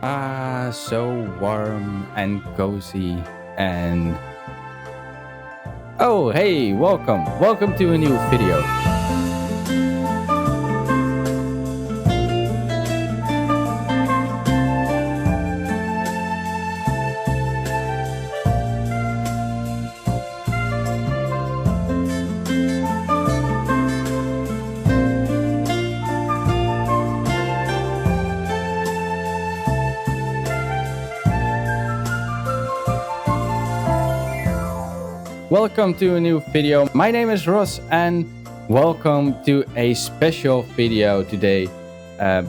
So warm and cozy and oh hey, welcome to a new video. Welcome to a new video. My name is Ross and welcome to a special video today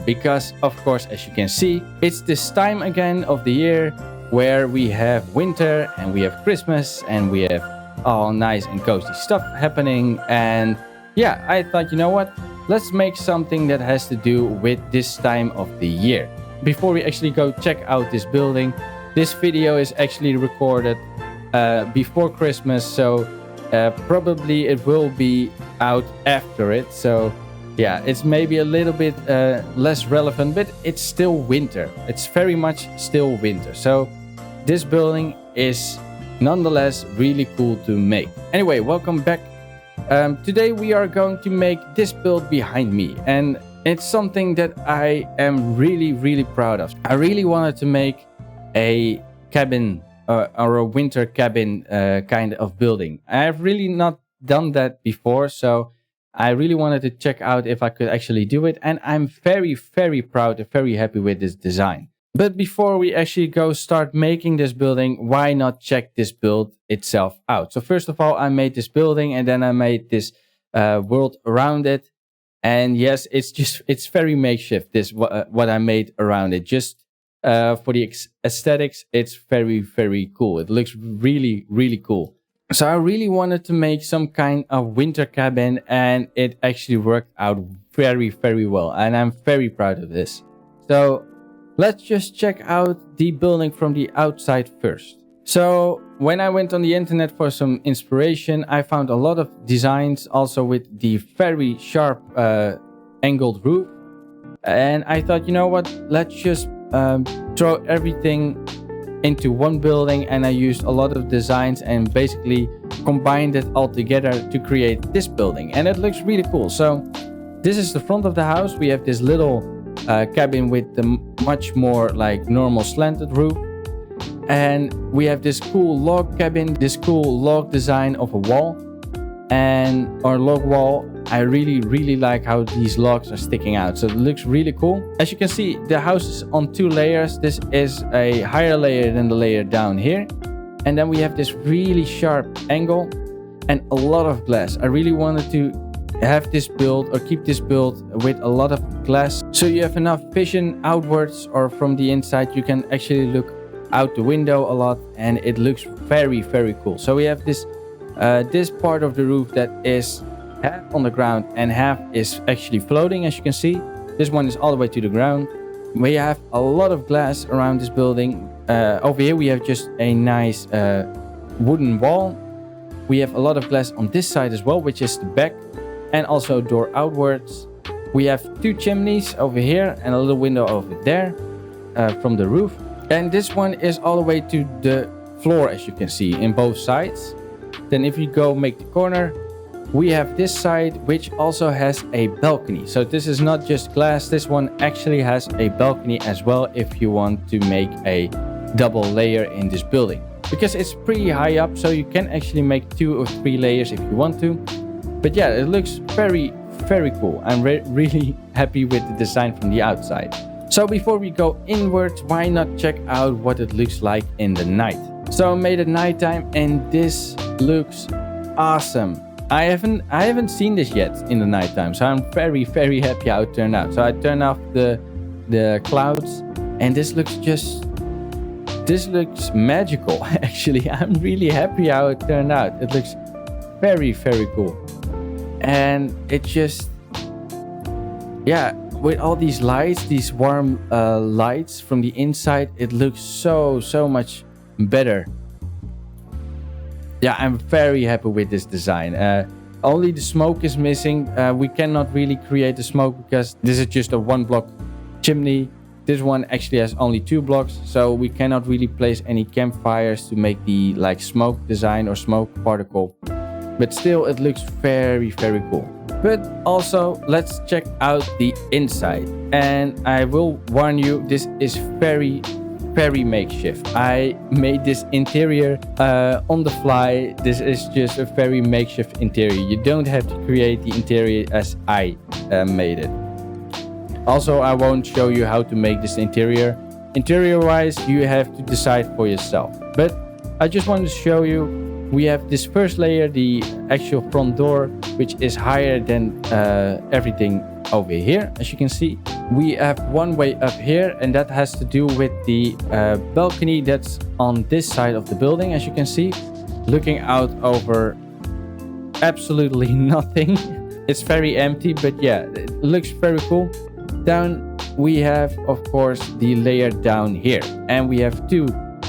because of course, as you can see, it's this time again of the year where we have winter and we have Christmas and we have all nice and cozy stuff happening. And yeah, I thought, you know what, let's make something that has to do with this time of the year. Before we actually go check out this building, this video is actually recorded before Christmas, so probably it will be out after it. So yeah, it's maybe a little bit less relevant, but it's still winter. It's very much still winter. So this building is nonetheless really cool to make. Anyway, welcome back. Today we are going to make this build behind me, and it's something that I am really proud of. I really wanted to make a cabin or a winter cabin kind of building. I've really not done that before, so I really wanted to check out if I could actually do it, and I'm very proud and very happy with this design. But before we actually go start making this building, why not check this build itself out? So first of all, I made this building and then I made this world around it. And yes, it's very makeshift, this what I made around it. Just for the aesthetics, it's very cool. It looks really cool. So I really wanted to make some kind of winter cabin, and it actually worked out very well. And I'm very proud of this. So let's just check out the building from the outside first. So when I went on the internet for some inspiration, I found a lot of designs also with the very sharp angled roof. And I thought, you know what, let's just throw everything into one building, and I used a lot of designs and basically combined it all together to create this building, and it looks really cool. So this is the front of the house. We have this little cabin with the much more like normal slanted roof, and we have this cool log cabin, this cool log design of a wall and our log wall. I really like how these logs are sticking out, so it looks really cool. As you can see, the house is on 2 layers. This is a higher layer than the layer down here, and then we have this really sharp angle and a lot of glass. I really wanted to have this build or keep this build with a lot of glass, so you have enough vision outwards or from the inside. You can actually look out the window a lot, and it looks very cool. So we have this this part of the roof that is half on the ground and half is actually floating. As you can see, this one is all the way to the ground. We have a lot of glass around this building. Over here we have just a nice wooden wall. We have a lot of glass on this side as well, which is the back, and also door outwards. We have 2 chimneys over here and a little window over there from the roof. And this one is all the way to the floor, as you can see, in both sides. Then if you go make the corner, we have this side, which also has a balcony. So this is not just glass. This one actually has a balcony as well if you want to make a double layer in this building. Because it's pretty high up, so you can actually make 2 or 3 layers if you want to. But yeah, it looks very cool. I'm really happy with the design from the outside. So before we go inwards, why not check out what it looks like in the night? So I made it nighttime, and this looks awesome. I haven't seen this yet in the nighttime, so I'm very happy how it turned out. So I turned off the clouds, and this looks magical. Actually, I'm really happy how it turned out. It looks very cool, and it just, yeah, with all these lights, these warm lights from the inside, it looks so much better. Yeah, I'm very happy with this design. Only the smoke is missing. We cannot really create the smoke because this is just a 1 block chimney. This one actually has only 2 blocks, so we cannot really place any campfires to make the like smoke design or smoke particle. But still, it looks very, very cool. But also, let's check out the inside. And I will warn you, this is very, very makeshift. I made this interior on the fly. This is just a very makeshift interior. You don't have to create the interior as I made it. Also, I won't show you how to make this interior. Interior wise, you have to decide for yourself. But I just want to show you, we have this first layer, the actual front door, which is higher than everything over here. As you can see, we have one way up here, and that has to do with the balcony that's on this side of the building. As you can see, looking out over absolutely nothing. It's very empty, but yeah, it looks very cool. Down we have, of course, the layer down here, and we have 2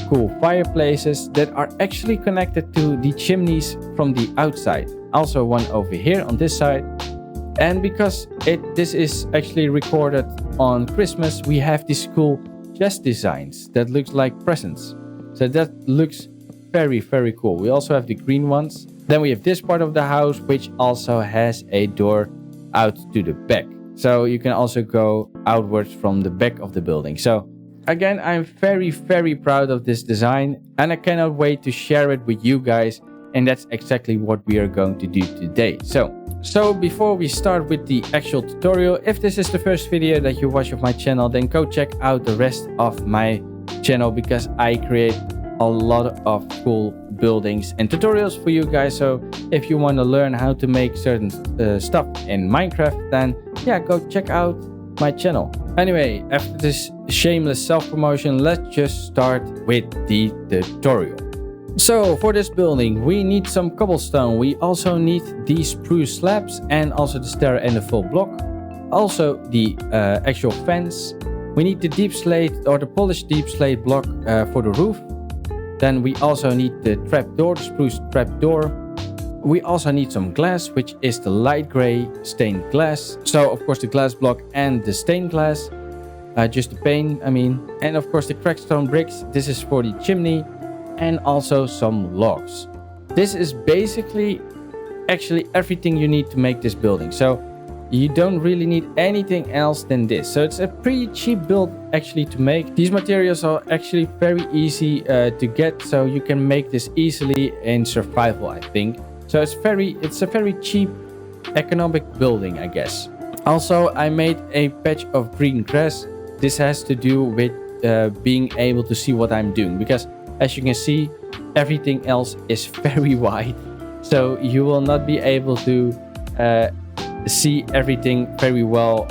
cool fireplaces that are actually connected to the chimneys from the outside. Also one over here on this side. And because this is actually recorded on Christmas, we have these cool chest designs that looks like presents. So that looks very, very cool. We also have the green ones. Then we have this part of the house, which also has a door out to the back. So you can also go outwards from the back of the building. So again, I'm very, very proud of this design, and I cannot wait to share it with you guys. And that's exactly what we are going to do today. So before we start with the actual tutorial, if this is the first video that you watch of my channel, then go check out the rest of my channel, because I create a lot of cool buildings and tutorials for you guys. So if you want to learn how to make certain stuff in Minecraft, then yeah, go check out my channel. Anyway, after this shameless self-promotion, let's just start with the tutorial. So for this building, we need some cobblestone. We also need these spruce slabs, and also the stair and the full block. Also the actual fence. We need the deep slate or the polished deep slate block for the roof. Then we also need the trapdoor, the spruce trapdoor. We also need some glass, which is the light gray stained glass. So of course the glass block and the stained glass, just the pane, I mean. And of course the cracked stone bricks. This is for the chimney, and also some logs. This is basically actually everything you need to make this building. So you don't really need anything else than this. So it's a pretty cheap build actually to make. These materials are actually very easy to get, so you can make this easily in survival, I think. So it's a very cheap economic building, I guess. Also, I made a patch of green grass. This has to do with being able to see what I'm doing, because as you can see, everything else is very wide. So you will not be able to see everything very well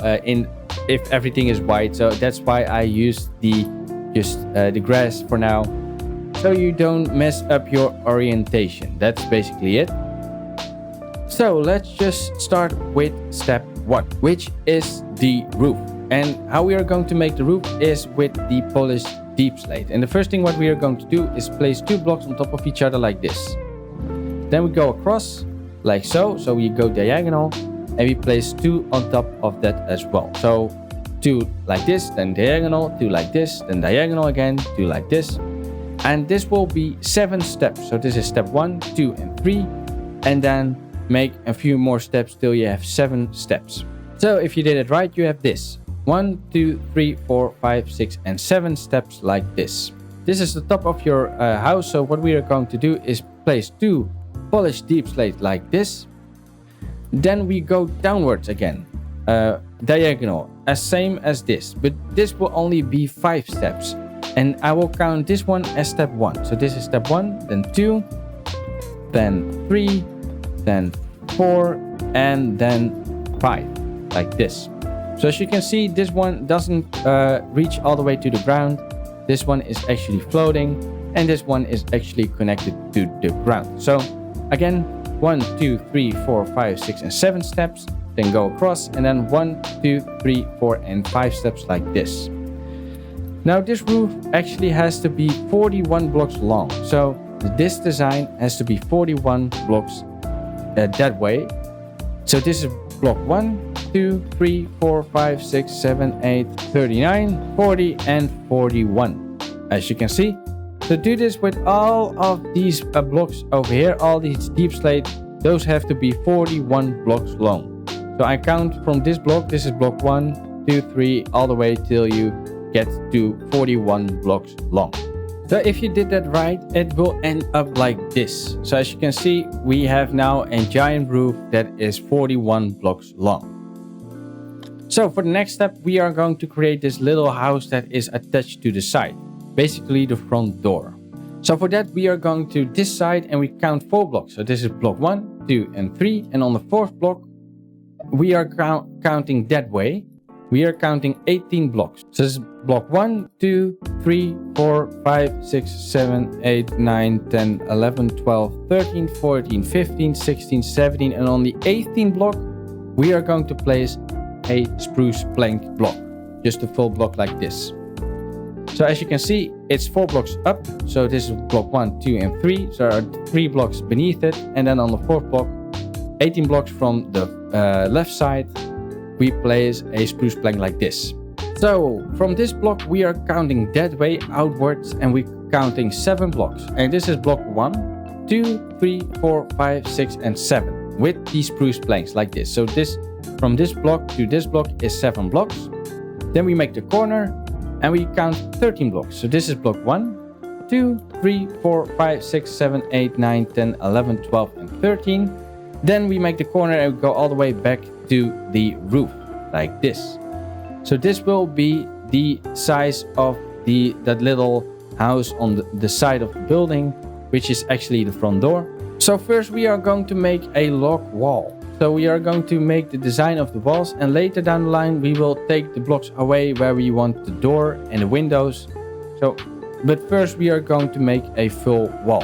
if everything is white. So that's why I used the grass for now, so you don't mess up your orientation. That's basically it. So let's just start with step 1, which is the roof. And how we are going to make the roof is with the polished deep slate. And the first thing what we are going to do is place 2 blocks on top of each other like this. Then we go across like so. So we go diagonal, and we place 2 on top of that as well. So 2 like this, then diagonal, 2 like this, then diagonal again, 2 like this. And this will be 7 steps. So this is step 1, 2, and 3. And then make a few more steps till you have 7 steps. So if you did it right, you have this. 1, 2, 3, 4, 5, 6, and 7 steps like this. This is the top of your house. So what we are going to do is place 2 polished deep slate like this. Then we go downwards again, diagonal, as same as this, but this will only be 5 steps. And I will count this one as step 1. So this is step 1, then 2, then 3, then 4, and then 5, like this. So as you can see, this one doesn't reach all the way to the ground. This one is actually floating, and this one is actually connected to the ground. So again, 1, 2, 3, 4, 5, 6, and 7 steps, then go across, and then 1, 2, 3, 4, and 5 steps like this. Now this roof actually has to be 41 blocks long. So this design has to be 41 blocks that way. So this is block 1, 2, 3, 4, 5, 6, 7, 8, 39, 40, and 41. As you can see. To do this with all of these blocks over here, all these deep slate, those have to be 41 blocks long. So I count from this block, this is block 1, 2, 3, all the way till you get to 41 blocks long. So if you did that right, it will end up like this. So as you can see, we have now a giant roof that is 41 blocks long. So for the next step, we are going to create this little house that is attached to the side. Basically the front door. So for that we are going to this side and we count 4 blocks. So this is block 1, 2 and 3, and on the 4th block we are counting that way. We are counting 18 blocks. So this is block 1, 2, 3, 4, 5, 6, 7, 8, 9, 10, 11, 12, 13, 14, 15, 16, 17, and on the 18th block we are going to place a spruce plank block. Just a full block like this. So as you can see, it's 4 blocks up. So this is block 1, 2 and 3. So there are 3 blocks beneath it. And then on the 4th block, 18 blocks from the left side, we place a spruce plank like this. So from this block, we are counting that way outwards and we're counting 7 blocks. And this is block 1, 2, 3, 4, 5, 6 and 7 with these spruce planks like this. So this from this block to this block is 7 blocks. Then we make the corner. And we count 13 blocks. So this is block 1, 2, 3, 4, 5, 6, 7, 8, 9, 10, 11, 12, and 13. Then we make the corner and we go all the way back to the roof, like this. So this will be the size of that little house on the side of the building, which is actually the front door. So first we are going to make a log wall. So we are going to make the design of the walls, and later down the line we will take the blocks away where we want the door and the windows. But first we are going to make a full wall.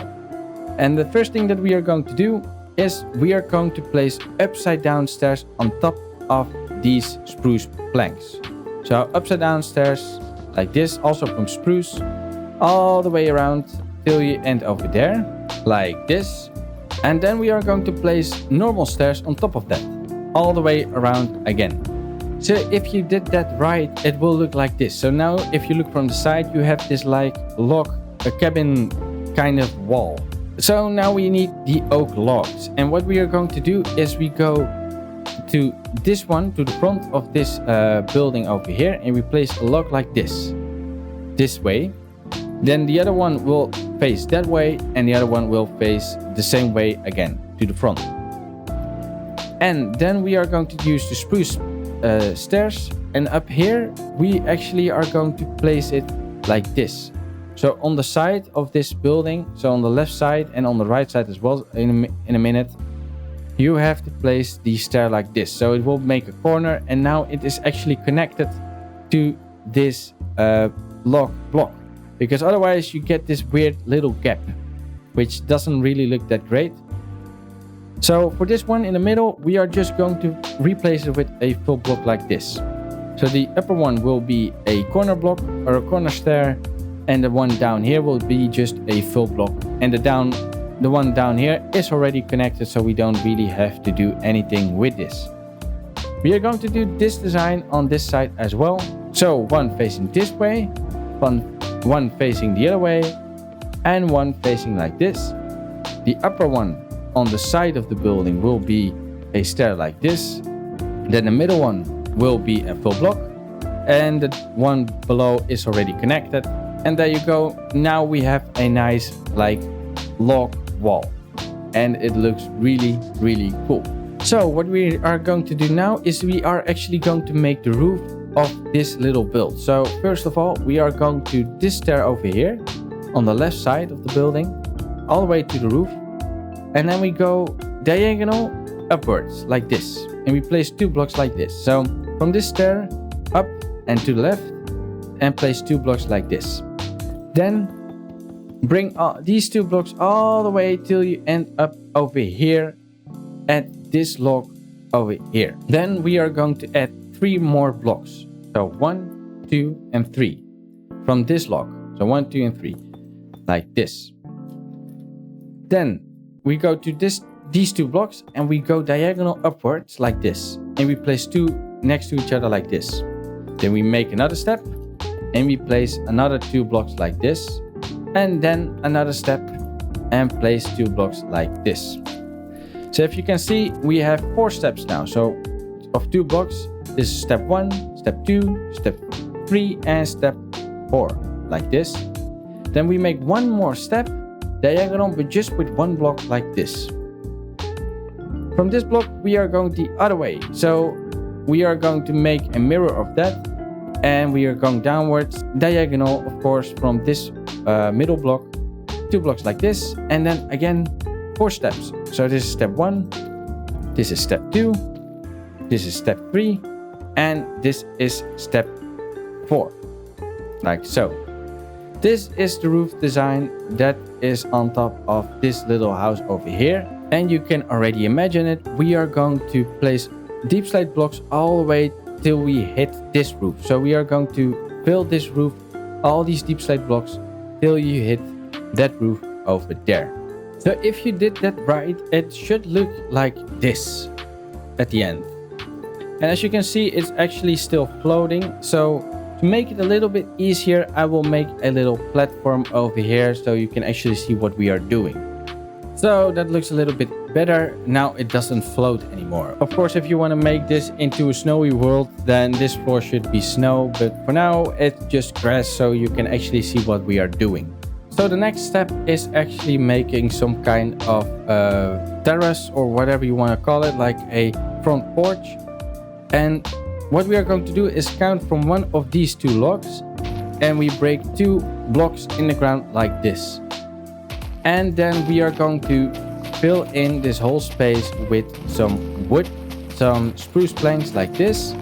And the first thing that we are going to do is we are going to place upside down stairs on top of these spruce planks. So upside down stairs like this, also from spruce, all the way around till you end over there, like this. And then we are going to place normal stairs on top of that, all the way around again. So if you did that right, it will look like this. So now if you look from the side, you have this like a cabin kind of wall. So now we need the oak logs. And what we are going to do is we go to this one, to the front of this building over here, and we place a log like this way. Then the other one will face that way, and the other one will face the same way again, to the front. And then we are going to use the spruce stairs, and up here we actually are going to place it like this. So on the side of this building, so on the left side and on the right side as well, in a minute, you have to place the stair like this. So it will make a corner, and now it is actually connected to this log block. Because otherwise you get this weird little gap, which doesn't really look that great. So for this one in the middle, we are just going to replace it with a full block like this. So the upper one will be a corner block or a corner stair, and the one down here will be just a full block. And the one down here is already connected, so we don't really have to do anything with this. We are going to do this design on this side as well. So one facing this way, one facing the other way, and one facing like this. The upper one on the side of the building will be a stair like this. Then the middle one will be a full block, and the one below is already connected. And there you go. Now we have a nice like log wall, and it looks really, really cool. So what we are going to do now is we are actually going to make the roof of this little build. So first of all, we are going to this stair over here on the left side of the building, all the way to the roof, and then we go diagonal upwards like this, and we place 2 blocks like this. So from this stair up and to the left, and place 2 blocks like this. Then bring these 2 blocks all the way till you end up over here at this log over here. Then we are going to add 3 more blocks. So 1, 2, and 3 from this log. So 1, 2, and 3 like this. Then we go to these 2 blocks and we go diagonal upwards like this. and we place two next to each other like this. Then we make another step and we place another 2 blocks like this, and then another step and place 2 blocks like this. So if you can see, we have 4 steps now. So of 2 blocks, this is step 1, step 2, step 3, and step 4 like this. Then we make one more step diagonal, but just with 1 block like this. From this block we are going the other way, so we are going to make a mirror of that, and we are going downwards diagonal, of course, from this middle block, 2 blocks like this, and then again 4 steps. So this is step 1, this is step 2, this is step 3, and this is step 4, like so. This is the roof design that is on top of this little house over here, and you can already imagine it. We are going to place deep slate blocks all the way till we hit this roof. So we are going to fill this roof, all these deep slate blocks, till you hit that roof over there. So if you did that right, it should look like this at the end. And as you can see, it's actually still floating. So to make it a little bit easier, I will make a little platform over here so you can actually see what we are doing. So that looks a little bit better. Now it doesn't float anymore. Of course, if you want to make this into a snowy world, then this floor should be snow. But for now, it's just grass, so you can actually see what we are doing. So the next step is actually making some kind of terrace, or whatever you want to call it, like a front porch. And what we are going to do is count from one of these 2 logs, and we break 2 blocks in the ground like this. And then we are going to fill in this whole space with some wood, some spruce planks like this,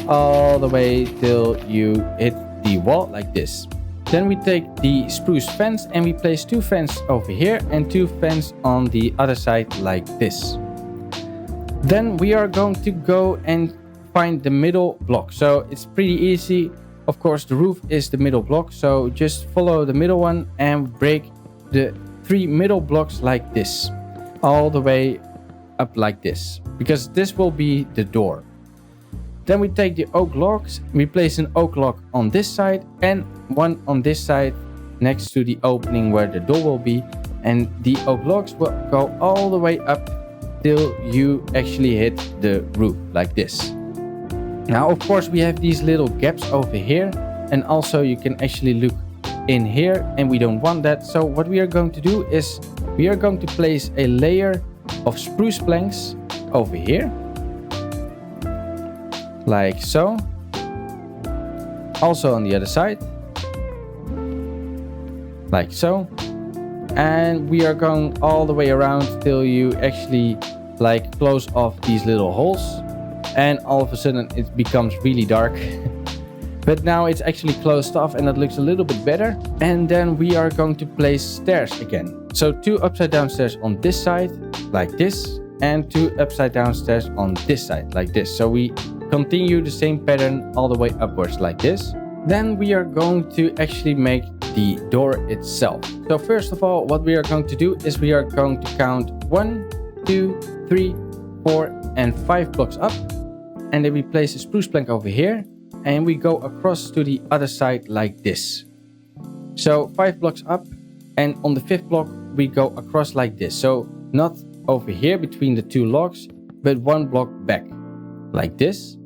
all the way till you hit the wall like this. Then we take the spruce fence and we place 2 fences over here and 2 fences on the other side like this. Then we are going to go and find the middle block. So it's pretty easy. Of course, the roof is the middle block, so just follow the middle one and break the 3 middle blocks like this, all the way up like this, because this will be the door. Then we take the oak logs, we place an oak log on this side and one on this side next to the opening where the door will be, and the oak logs will go all the way up till you actually hit the roof like this. Now, of course, we have these little gaps over here, and also you can actually look in here, and we don't want that. So what we are going to do is we are going to place a layer of spruce planks over here, like so. Also on the other side, like so. And we are going all the way around till you actually like close off these little holes. And all of a sudden it becomes really dark. But now it's actually closed off and that looks a little bit better. And then we are going to place stairs again. So 2 upside down stairs on this side, like this. And 2 upside down stairs on this side, like this. So we continue the same pattern all the way upwards, like this. Then we are going to actually make the door itself. So first of all, what we are going to do is we are going to count 1, 2, 3, 4, and 5 blocks up. And then we place a spruce plank over here and we go across to the other side like this. So 5 blocks up, and on the 5th block we go across like this. So not over here between the 2 logs, but 1 block back like this.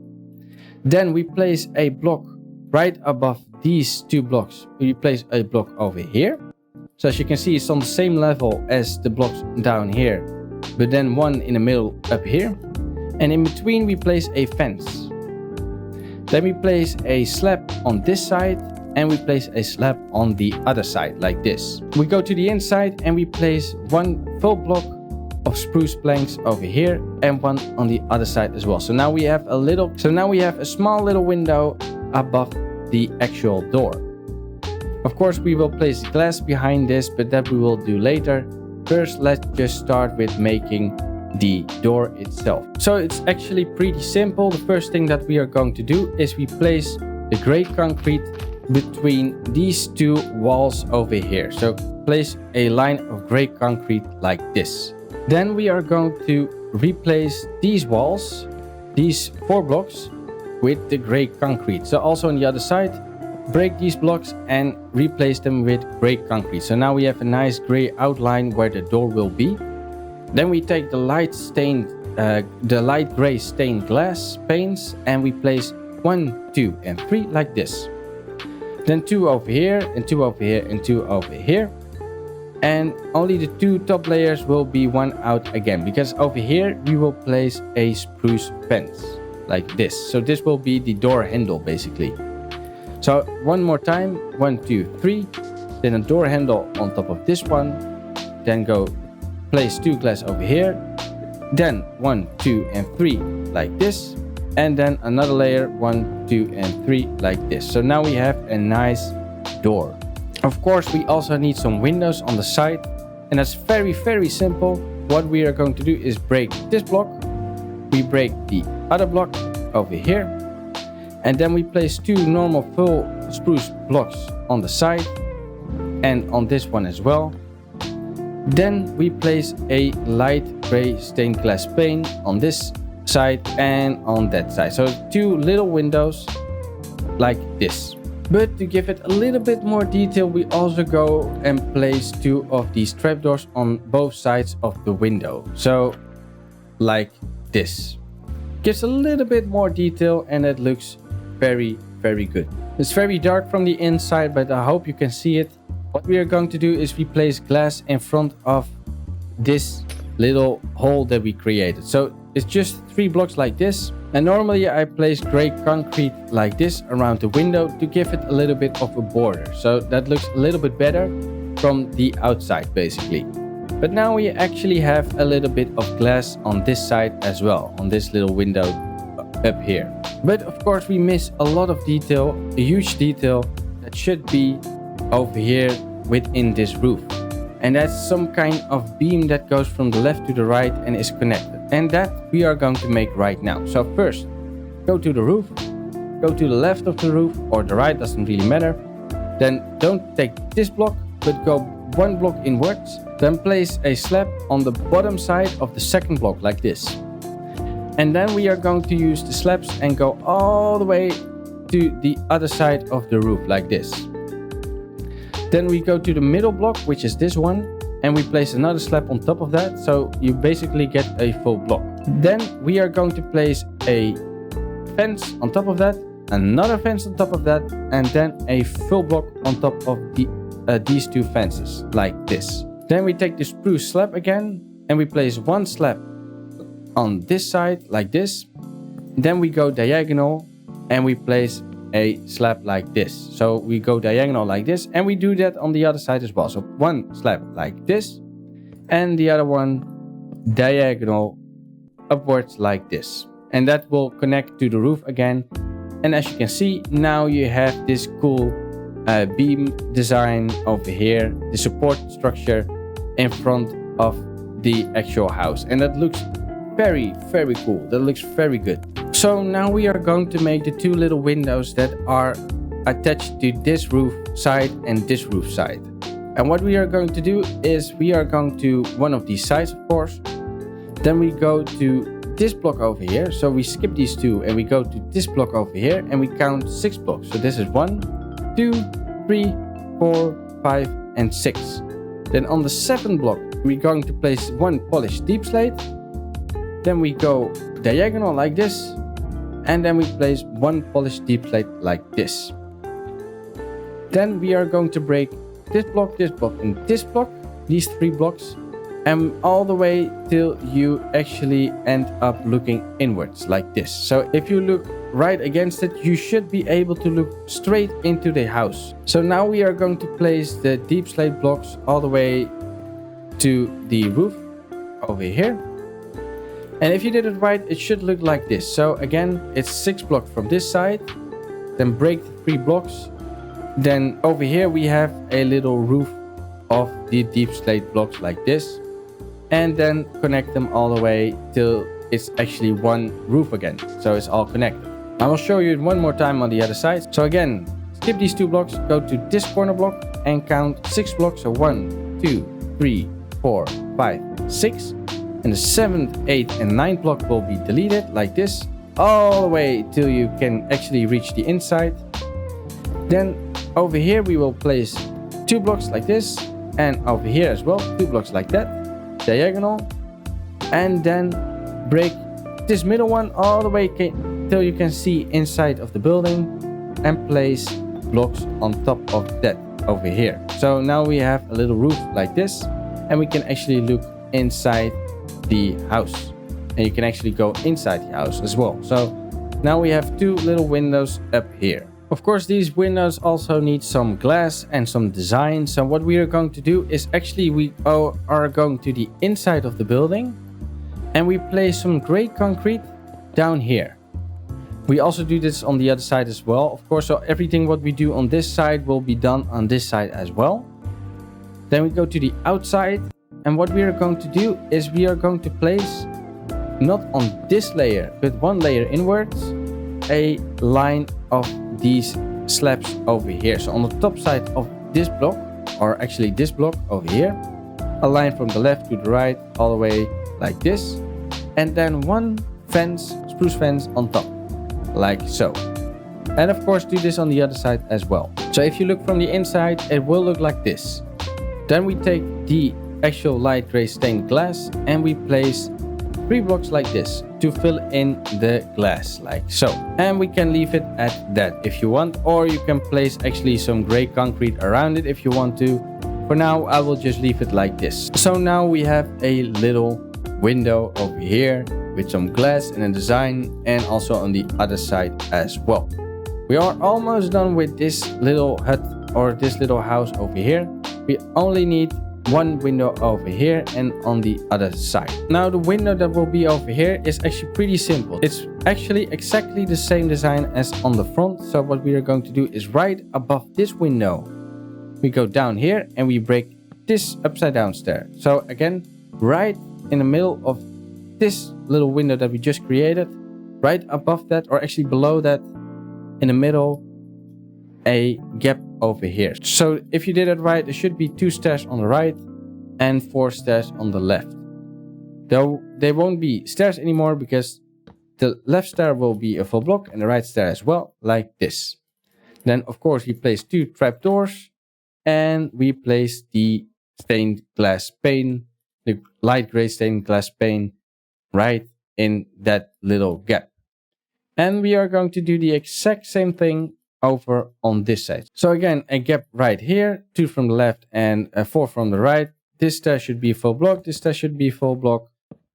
Then we place a block right above these 2 blocks. We place a block over here. So as you can see, it's on the same level as the blocks down here, but then 1 in the middle up here. And in between we place a fence. Then we place a slab on this side and we place a slab on the other side like this. We go to the inside and we place 1 full block of spruce planks over here and 1 on the other side as well. So now we have a small little window above the actual door. Of course, we will place glass behind this, but that we will do later. First, let's just start with making the door itself. So it's actually pretty simple. The first thing that we are going to do is we place the gray concrete between these 2 walls over here. So place a line of gray concrete like this. Then we are going to replace these walls, these 4 blocks with the gray concrete. So also on the other side, break these blocks and replace them with gray concrete. So now we have a nice gray outline where the door will be. Then we take the light gray stained glass panes and we place 1, 2 and 3 like this. Then 2 over here and 2 over here and 2 over here. And only the 2 top layers will be one out again, because over here we will place a spruce fence like this. So this will be the door handle basically. So one more time, 1, 2, 3, then a door handle on top of this one, then go place 2 glass over here, then 1, 2 and 3 like this, and then another layer 1, 2 and 3 like this. So now we have a nice door. Of course we also need some windows on the side, and that's very simple. What we are going to do is break this block, we break the other block over here, and then we place 2 normal full spruce blocks on the side and on this one as well. Then we place a light gray stained glass pane on this side and on that side. So 2 little windows like this. But to give it a little bit more detail, we also go and place 2 of these trapdoors on both sides of the window. So like this. Gives a little bit more detail and it looks very good. It's very dark from the inside, but I hope you can see it. What we are going to do is we place glass in front of this little hole that we created. So it's just 3 blocks like this. And normally I place gray concrete like this around the window to give it a little bit of a border. So that looks a little bit better from the outside basically. But now we actually have a little bit of glass on this side as well, on this little window up here. But of course we miss a lot of detail, a huge detail that should be over here within this roof. And that's some kind of beam that goes from the left to the right and is connected. And that we are going to make right now. So first, go to the roof, go to the left of the roof or the right, doesn't really matter. Then don't take this block, but go 1 block inwards. Then place a slab on the bottom side of the second block like this. And then we are going to use the slabs and go all the way to the other side of the roof like this. Then we go to the middle block, which is this one, and we place another slab on top of that, so you basically get a full block. Then we are going to place a fence on top of that, another fence on top of that, and then a full block on top of these 2 fences, like this. Then we take the spruce slab again, and we place 1 slab on this side, like this. Then we go diagonal, and we place a slab like this. So we go diagonal like this, and we do that on the other side as well. So 1 slab like this, and the other one diagonal upwards like this. And that will connect to the roof again. And as you can see, now you have this cool beam design over here, the support structure in front of the actual house. And that looks very cool. That looks very good. So now we are going to make the 2 little windows that are attached to this roof side and this roof side. And what we are going to do is we are going to one of these sides, of course. Then we go to this block over here. So we skip these 2 and we go to this block over here and we count 6 blocks. So this is 1, 2, 3, 4, 5 and 6. Then on the 7th block we're going to place 1 polished deep slate. Then we go diagonal like this, and then we place 1 polished deep slate like this. Then we are going to break this block, and this block, these 3 blocks, and all the way till you actually end up looking inwards like this. So if you look right against it, you should be able to look straight into the house. So now we are going to place the deep slate blocks all the way to the roof over here. And if you did it right, it should look like this. So again, it's 6 blocks from this side, then break the 3 blocks. Then over here we have a little roof of the deep slate blocks like this. And then connect them all the way till it's actually 1 roof again. So it's all connected. I will show you it one more time on the other side. So again, skip these 2 blocks, go to this corner block and count 6 blocks. So 1, 2, 3, 4, 5, 6. And the 7th, 8th and 9th block will be deleted like this. all the way till you can actually reach the inside. Then over here we will place 2 blocks like this, and over here as well 2 blocks like that, diagonal, and then break this middle one all the way till you can see inside of the building, and place blocks on top of that over here. So now we have a little roof like this, and we can actually look inside the house, and you can actually go inside the house as well. So now we have 2 little windows up here. Of course, these windows also need some glass and some design. So what we are going to do is actually we are going to the inside of the building, and we place some gray concrete down here. We also do this on the other side as well, of course. So everything what we do on this side will be done on this side as well. Then we go to the outside, and what we are going to do is we are going to place, not on this layer, but 1 layer inwards, a line of these slabs over here. So on the top side of this block, or actually this block over here, a line from the left to the right all the way like this, and then 1 fence, spruce fence on top, like so. And of course do this on the other side as well. So if you look from the inside, it will look like this. Then we take the actual light gray stained glass, and we place 3 blocks like this to fill in the glass, like so. And we can leave it at that if you want, or you can place actually some gray concrete around it if you want to. For now, I will just leave it like this. So now we have a little window over here with some glass and a design, and also on the other side as well. We are almost done with this little hut, or this little house over here. We only need 1 window over here and on the other side. Now the window that will be over here is actually pretty simple. It's actually exactly the same design as on the front. So what we are going to do is right above this window, we go down here and we break this upside down stair. So again, right in the middle of this little window that we just created, right above that, or actually below that, in the middle, a gap over here. So if you did it right, there should be 2 stairs on the right and 4 stairs on the left. Though they won't be stairs anymore, because the left stair will be a full block and the right stair as well, like this. Then of course we place 2 trapdoors, and we place the stained glass pane, the light gray stained glass pane, right in that little gap. And we are going to do the exact same thing over on this side. So again, a gap right here, 2 from the left and 4 from the right. This stair should be full block, this stair should be full block,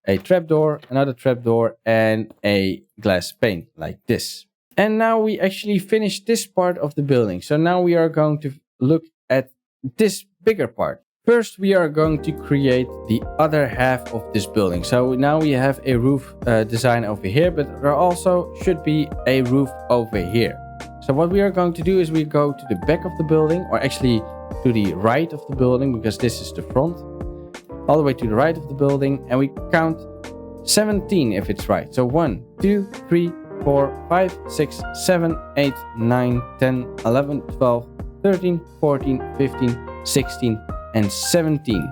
a trapdoor, another trapdoor, and a glass pane like this. And now we actually finished this part of the building. So now we are going to look at this bigger part. First, we are going to create the other half of this building. So now we have a roof design over here, but there also should be a roof over here. So what we are going to do is we go to the back of the building, or actually to the right of the building, because this is the front, all the way to the right of the building, and we count 17 if it's right. So 1, 2, 3, 4, 5, 6, 7, 8, 9, 10, 11, 12, 13, 14, 15, 16, and 17.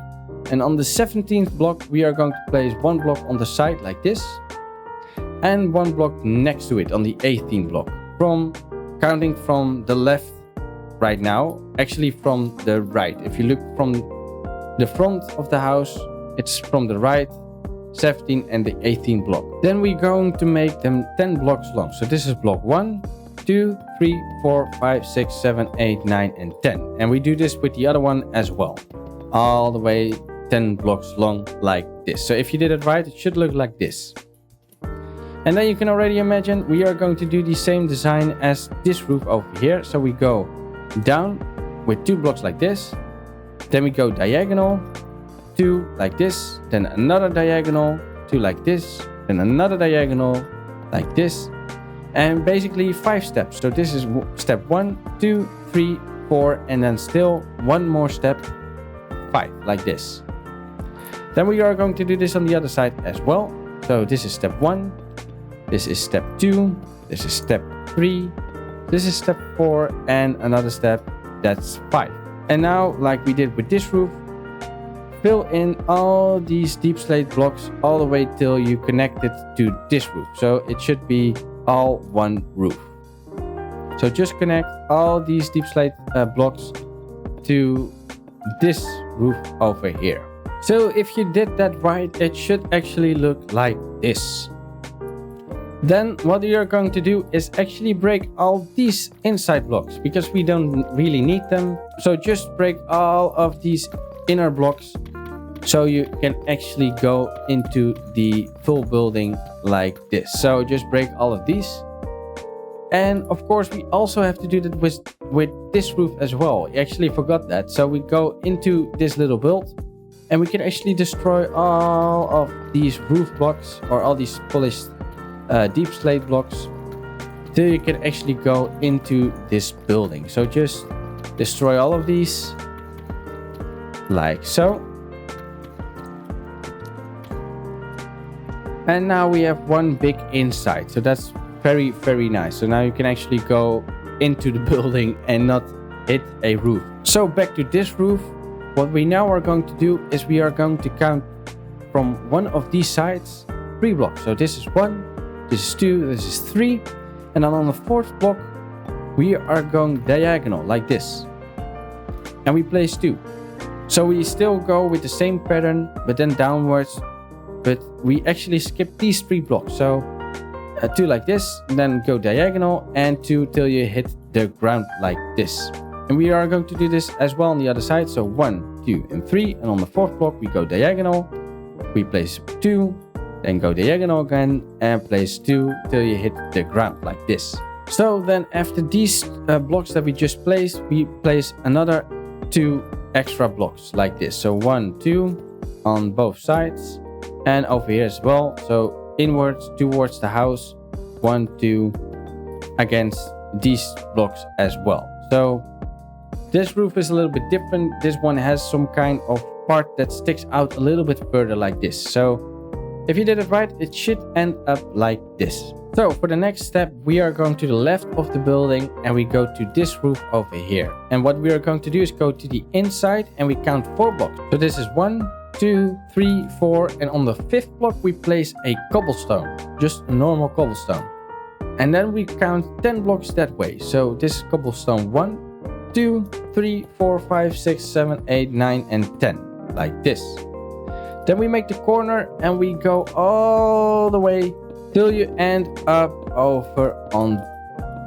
And on the 17th block, we are going to place 1 block on the side like this, and 1 block next to it on the 18th block. Counting from the left right now, actually from the right. If you look from the front of the house, it's from the right, 17 and the 18th block. Then we're going to make them 10 blocks long. So this is block 1, 2, 3, 4, 5, 6, 7, 8, 9, and 10. And we do this with the other one as well. All the way 10 blocks long like this. So if you did it right, it should look like this. And then you can already imagine we are going to do the same design as this roof over here. So we go down with 2 blocks like this. Then we go diagonal, 2 like this. Then another diagonal, 2 like this. Then another diagonal like this. And basically 5 steps. So this is step 1, 2, 3, 4, and then still 1 more step, 5 like this. Then we are going to do this on the other side as well. So this is step 1. This is step 2, this is step 3, this is step 4, and another step, that's 5. And now, like we did with this roof, fill in all these deep slate blocks all the way till you connect it to this roof. So it should be all one roof. So just connect all these deep slate blocks to this roof over here. So if you did that right, it should actually look like this. Then what you're going to do is actually break all these inside blocks because we don't really need them. So just break all of these inner blocks so you can actually go into the full building like this. So just break all of these. And of course we also have to do that with this roof as well. I actually forgot that. So we go into this little build and we can actually destroy all of these roof blocks or all these polished deep slate blocks till you can actually go into this building. So just destroy all of these like so. And now we have one big inside. So that's very, very nice. So now you can actually go into the building and not hit a roof. So back to this roof. What we now are going to do is we are going to count from one of these sides 3 blocks. So this is 1, this is 2, this is 3. And then on the 4th block, we are going diagonal like this. And we place 2. So we still go with the same pattern, but then downwards. But we actually skip these 3 blocks. So 2 like this, and then go diagonal, and 2 till you hit the ground like this. And we are going to do this as well on the other side. So 1, 2, and 3. And on the 4th block, we go diagonal. We place 2, then go diagonal again, and place 2 till you hit the ground like this. So then after these blocks that we just placed, we place another 2 extra blocks like this. So 1, 2 on both sides, and over here as well. So inwards towards the house, 1, 2 against these blocks as well. So this roof is a little bit different. This one has some kind of part that sticks out a little bit further like this. So if you did it right, it should end up like this. So for the next step, we are going to the left of the building and we go to this roof over here. And what we are going to do is go to the inside and we count 4 blocks. So this is 1, 2, 3, 4, and on the 5th block we place a cobblestone, just a normal cobblestone. And then we count 10 blocks that way. So this is cobblestone 1, 2, 3, 4, 5, 6, 7, 8, 9, and 10, like this. Then we make the corner and we go all the way till you end up over on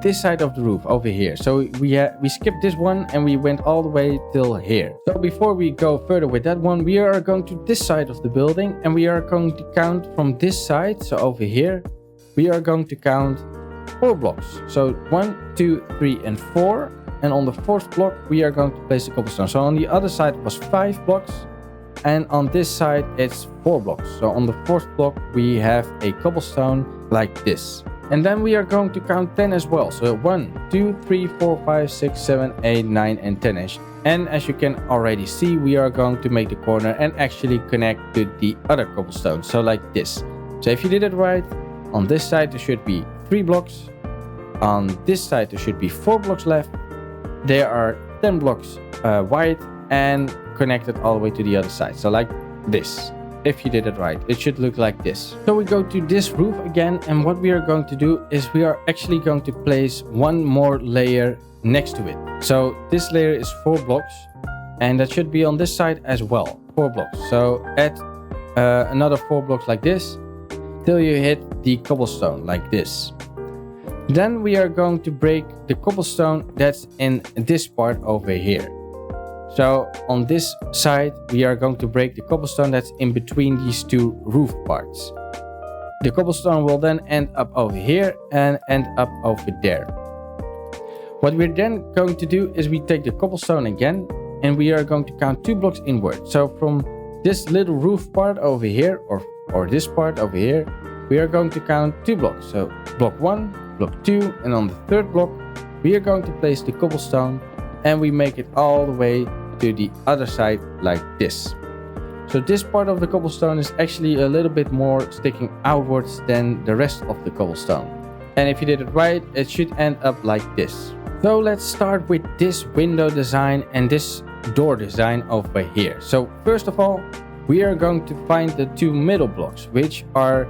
this side of the roof over here. So we skipped this one and we went all the way till here. So before we go further with that one, we are going to this side of the building and we are going to count from this side. So over here, we are going to count 4 blocks. So 1, 2, 3, and 4. And on the 4th block, we are going to place the cobblestone. So on the other side was 5 blocks. And on this side, it's 4 blocks. So on the 4th block, we have a cobblestone like this. And then we are going to count 10 as well. So 1, 2, 3, 4, 5, 6, 7, 8, 9, and 10-ish. And as you can already see, we are going to make the corner and actually connect to the other cobblestone. So like this. So if you did it right, on this side, there should be 3 blocks. On this side, there should be 4 blocks left. There are 10 blocks wide and connected all the way to the other side. So like this. If you did it right, it should look like this. So we go to this roof again, and what we are going to do is we are actually going to place one more layer next to it. So this layer is 4 blocks, and that should be on this side as well, 4 blocks. So add another 4 blocks like this till you hit the cobblestone like this. Then we are going to break the cobblestone that's in this part over here. So on this side, we are going to break the cobblestone that's in between these 2 roof parts. The cobblestone will then end up over here and end up over there. What we're then going to do is we take the cobblestone again and we are going to count 2 blocks inward. So from this little roof part over here or this part over here, we are going to count 2 blocks. So block 1, block 2, and on the 3rd block, we are going to place the cobblestone and we make it all the way to the other side like this. So this part of the cobblestone is actually a little bit more sticking outwards than the rest of the cobblestone. And if you did it right, it should end up like this. So let's start with this window design, and this door design over here. So first of all, we are going to find the 2 middle blocks, which are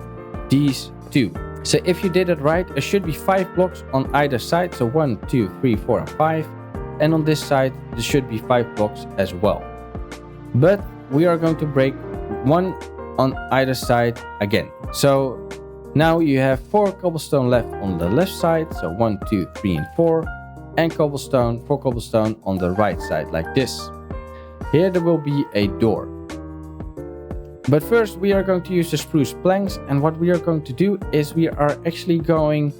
these 2. So if you did it right, there should be 5 blocks on either side. So 1, 2, 3, 4, and 5. And on this side, there should be 5 blocks as well. But we are going to break 1 on either side again. So now you have 4 cobblestone left on the left side. So 1, 2, 3, and 4. And 4 cobblestone on the right side, like this. Here there will be a door. But first we are going to use the spruce planks, and what we are going to do is we are actually going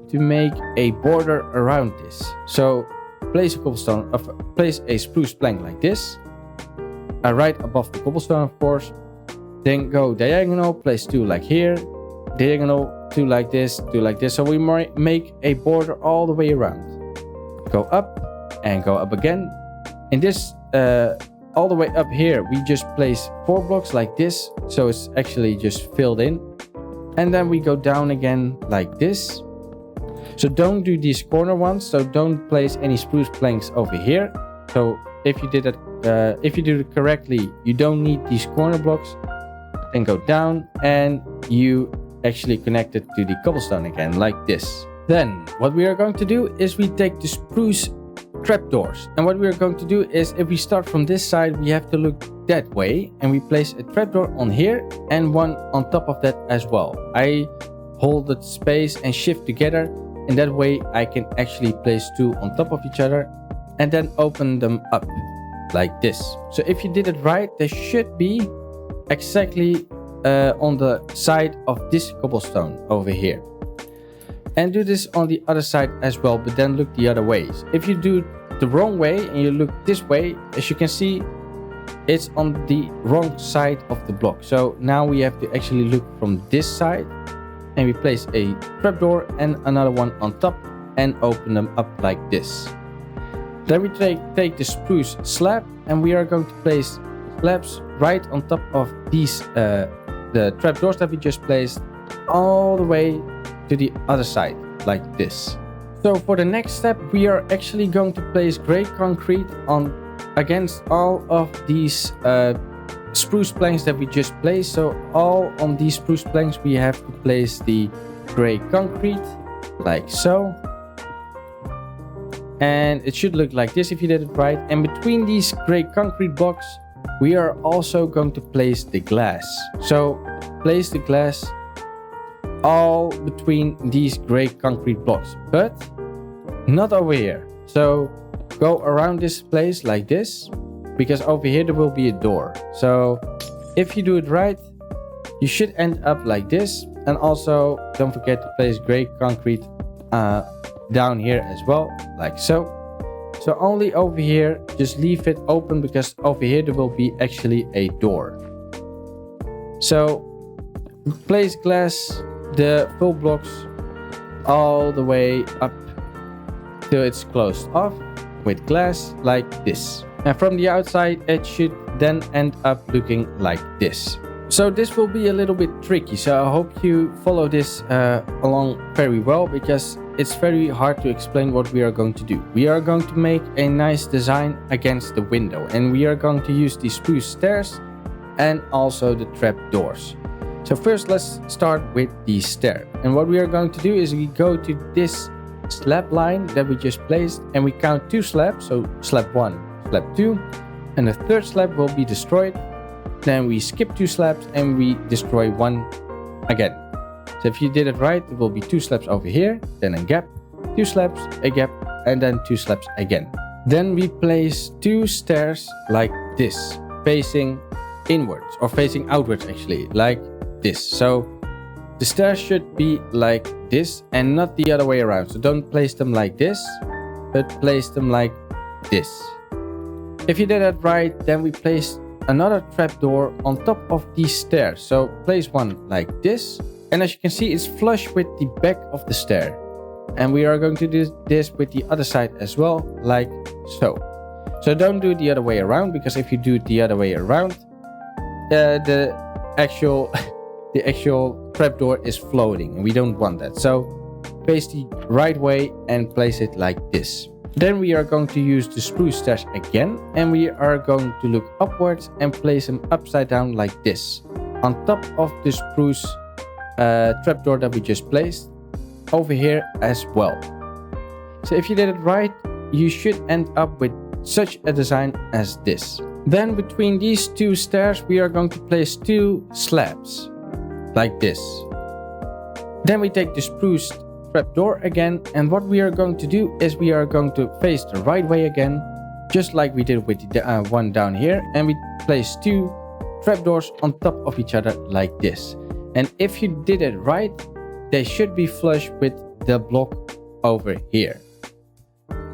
to make a border around this. So place a spruce plank like this, right above the cobblestone of course. Then go diagonal, place 2 like here, diagonal 2 like this, 2 like this. So we might make a border all the way around. Go up and go up again. In this all the way up here we just place 4 blocks like this, so it's actually just filled in. And then we go down again like this. So don't do these corner ones, so don't place any spruce planks over here. So if you did it correctly, you don't need these corner blocks. Then go down and you actually connect it to the cobblestone again like this. Then what we are going to do is we take the spruce trapdoors, and what we are going to do is, if we start from this side, we have to look that way, and we place a trapdoor on here and one on top of that as well. I hold the space and shift together, and that way I can actually place 2 on top of each other and then open them up like this. So if you did it right, they should be exactly on the side of this cobblestone over here. And do this on the other side as well, but then look the other ways. If you do the wrong way and you look this way, as you can see, it's on the wrong side of the block. So now we have to actually look from this side, and we place a trapdoor and another one on top and open them up like this. Then we take the spruce slab, and we are going to place slabs right on top of these the trapdoors that we just placed, all the way to the other side like this. So for the next step, we are actually going to place grey concrete on against all of these spruce planks that we just placed. So all on these spruce planks we have to place the grey concrete like so, and it should look like this if you did it right. And between these grey concrete blocks we are also going to place the glass. So place the glass all between these grey concrete blocks, but not over here. So go around this place like this, because over here there will be a door. So if you do it right, you should end up like this. And also don't forget to place grey concrete down here as well, like so. So only over here, just leave it open, because over here there will be actually a door. So place glass, the full blocks, all the way up till it's closed off with glass like this. And from the outside it should then end up looking like this. So this will be a little bit tricky, so I hope you follow this along very well, because it's very hard to explain what we are going to do. We are going to make a nice design against the window, and we are going to use the spruce stairs and also the trap doors. So first let's start with the stair, and what we are going to do is we go to this slab line that we just placed, and we count 2 slabs. So slab 1, slab 2, and the third slab will be destroyed. Then we skip 2 slabs and we destroy 1 again. So if you did it right, it will be 2 slabs over here, then a gap, 2 slabs, a gap, and then 2 slabs again. Then we place 2 stairs like this, facing inwards, or facing outwards actually, like this. So the stairs should be like this and not the other way around. So don't place them like this, but place them like this. If you did that right, then we place another trapdoor on top of these stairs. So place one like this, and as you can see, it's flush with the back of the stair. And we are going to do this with the other side as well, like so. So don't do it the other way around, because if you do it the other way around, the actual trapdoor is floating, and we don't want that. So face the right way and place it like this. Then we are going to use the spruce stairs again, and we are going to look upwards and place them upside down like this, on top of the spruce trapdoor that we just placed over here as well. So if you did it right, you should end up with such a design as this. Then between these two stairs we are going to place two slabs like this. Then we take the spruce trapdoor again, and what we are going to do is we are going to face the right way again, just like we did with the one down here, and we place two trapdoors on top of each other like this. And if you did it right, they should be flush with the block over here.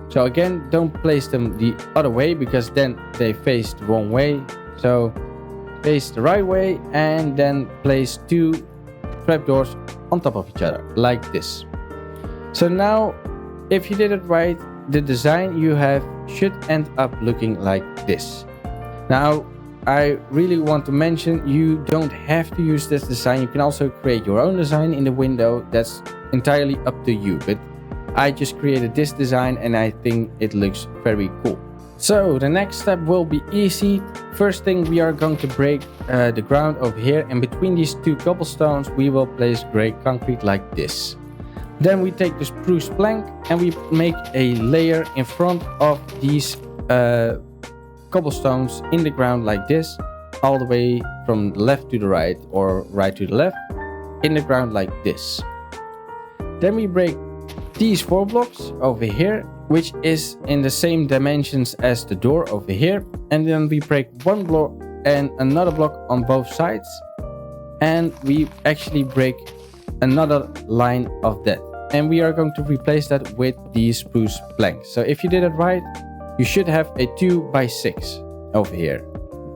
So again, don't place them the other way because then they face the wrong way. So face the right way and then place two trapdoors on top of each other like this. So now if you did it right, the design you have should end up looking like this. Now I really want to mention, you don't have to use this design. You can also create your own design in the window. That's entirely up to you, but I just created this design and I think it looks very cool. So the next step will be easy. First thing, we are going to break the ground over here, and between these two cobblestones we will place gray concrete like this. Then we take the spruce plank and we make a layer in front of these cobblestones in the ground like this, all the way from left to the right or right to the left in the ground like this. Then we break these 4 blocks over here, which is in the same dimensions as the door over here, and then we break one block and another block on both sides, and we actually break another line of that, and we are going to replace that with these spruce planks. So if you did it right, you should have a 2x6 over here.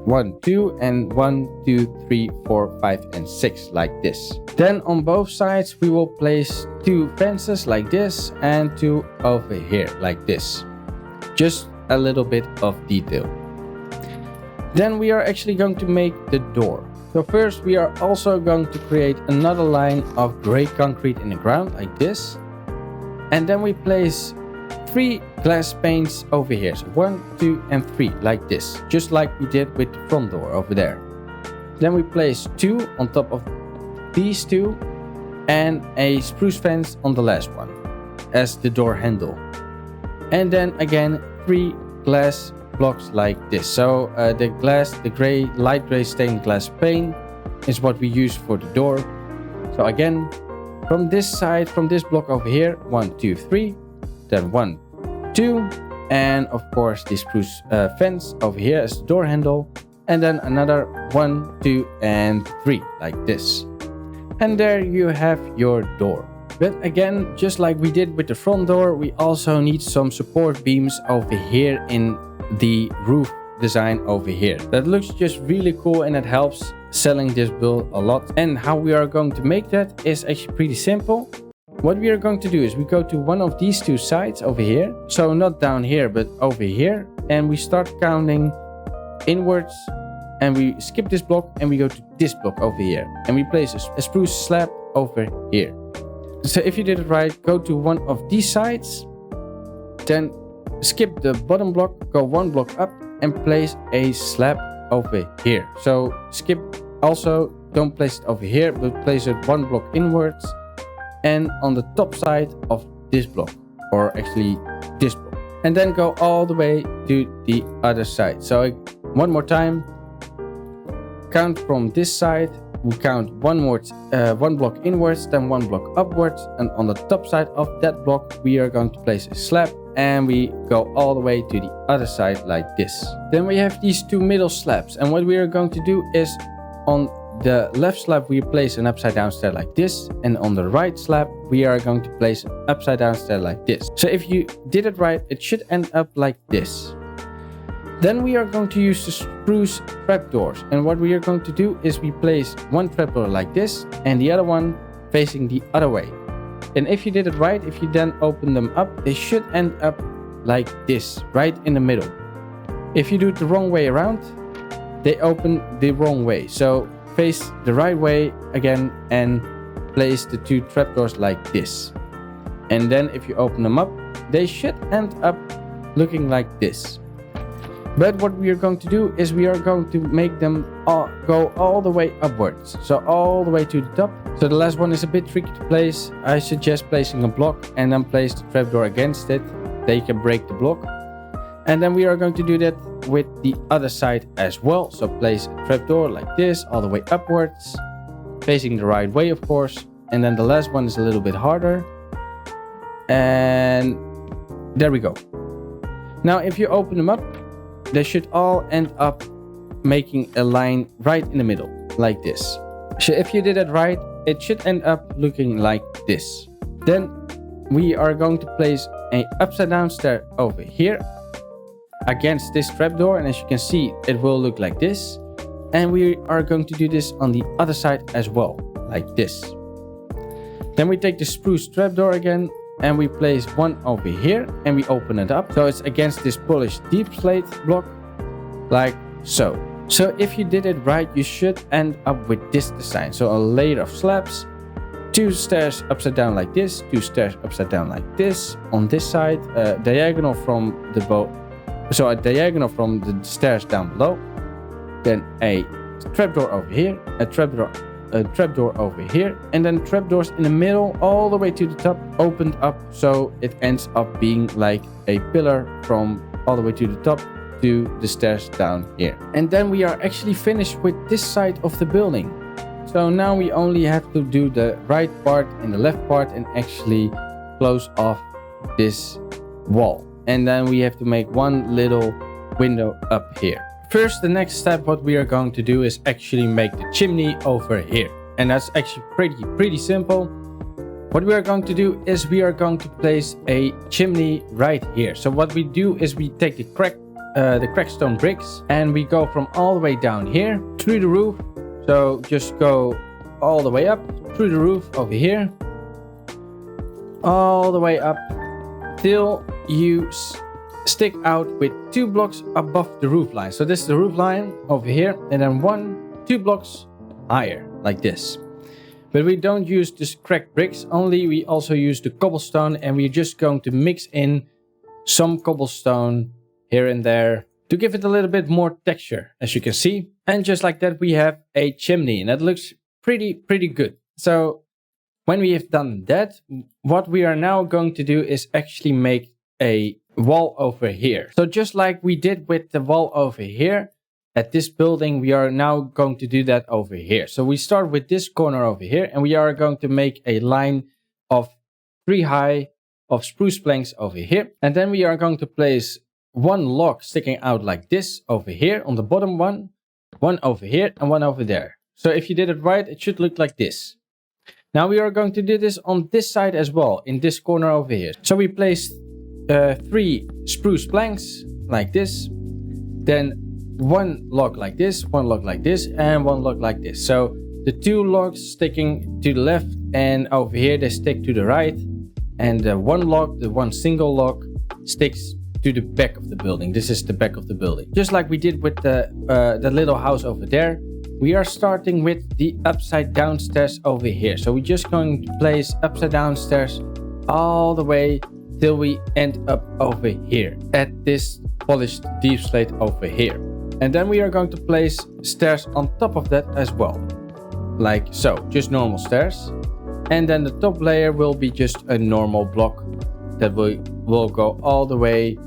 1, 2, and 1, 2, 3, 4, 5, and 6 like this. Then on both sides we will place 2 fences like this and 2 over here like this. Just a little bit of detail. Then we are actually going to make the door. So first we are also going to create another line of gray concrete in the ground like this. And then we place 3 glass panes over here. So 1, 2, and 3 like this, just like we did with the front door over there. Then we place 2 on top of these 2 and a spruce fence on the last one as the door handle. And then again 3 glass blocks like this. So the gray, light gray stained glass pane is what we use for the door. So again, from this side, from this block over here, 1, 2, 3, then 1, 2, and of course this spruce fence over here as the door handle, and then another 1, 2, and 3 like this. And there you have your door. But again, just like we did with the front door, we also need some support beams over here in the roof design over here. That looks just really cool and it helps selling this build a lot. And how we are going to make that is actually pretty simple. What we are going to do is we go to one of these 2 sides over here. So not down here, but over here. And we start counting inwards. And we skip this block and we go to this block over here. And we place a spruce slab over here. So if you did it right, go to one of these sides. Then skip the bottom block, go 1 block up and place a slab over here. So skip also, don't place it over here, but place it 1 block inwards. And on the top side of this block, or actually this block, and then go all the way to the other side. So one more time, count from this side, we count 1 block inwards, then 1 block upwards, and on the top side of that block we are going to place a slab, and we go all the way to the other side like this. Then we have these 2 middle slabs, and what we are going to do is on the left slab we place an upside down stair like this, and on the right slab we are going to place an upside down stair like this. So if you did it right, it should end up like this. Then we are going to use the spruce trapdoors, and what we are going to do is we place 1 trapdoor like this and the other one facing the other way. And if you did it right, if you then open them up, they should end up like this, right in the middle. If you do it the wrong way around, they open the wrong way. So face the right way again and place the 2 trapdoors like this. And then if you open them up, they should end up looking like this. But what we are going to do is we are going to make them go all the way upwards. So all the way to the top. So the last one is a bit tricky to place. I suggest placing a block and then place the trapdoor against it. Then you can break the block. And then we are going to do that with the other side as well. So place a trapdoor like this all the way upwards. Facing the right way, of course. And then the last one is a little bit harder. And there we go. Now if you open them up, they should all end up making a line right in the middle, like this. So if you did it right, it should end up looking like this. Then we are going to place an upside down stair over here against this trapdoor, and as you can see, it will look like this. And we are going to do this on the other side as well, like this. Then we take the spruce trapdoor again, and we place one over here and we open it up so it's against this polished deep slate block, like so. So if you did it right, you should end up with this design. So a layer of slabs, 2 stairs upside down like this, 2 stairs upside down like this on this side, diagonal from the a diagonal from the stairs down below, then a trapdoor over here, a trapdoor over here, and then trapdoors in the middle all the way to the top, opened up so it ends up being like a pillar from all the way to the top to the stairs down here. And then we are actually finished with this side of the building. So now we only have to do the right part and the left part and actually close off this wall. And then we have to make one little window up here. First, the next step what we are going to do is actually make the chimney over here. And that's actually pretty simple. What we are going to do is we are going to place a chimney right here. So what we do is we take the cracked stone bricks and we go from all the way down here through the roof. So just go all the way up through the roof over here, all the way up till you stick out with 2 blocks above the roof line. So this is the roof line over here, and then 2 blocks higher like this. But we don't use this cracked bricks only, we also use the cobblestone, and we're just going to mix in some cobblestone here and there to give it a little bit more texture, as you can see. And just like that we have a chimney, and that looks pretty good. So when we have done that, what we are now going to do is actually make a wall over here. So just like we did with the wall over here at this building, we are now going to do that over here. So we start with this corner over here, and we are going to make a line of 3 high of spruce planks over here. And then we are going to place 1 log sticking out like this over here on the bottom one over here, and 1 over there. So if you did it right, it should look like this. Now we are going to do this on this side as well, in this corner over here. So we placed 3 spruce planks like this, then 1 log like this, 1 log like this, and 1 log like this. So the 2 logs sticking to the left, and over here they stick to the right, and the 1 single log sticks to the back of the building. This is the back of the building, just like we did with the little house over there. We are starting with the upside down stairs over here. So we're just going to place upside down stairs all the way till we end up over here at this polished deep slate over here. And then we are going to place stairs on top of that as well, like so, just normal stairs. And then the top layer will be just a normal block that will go all the way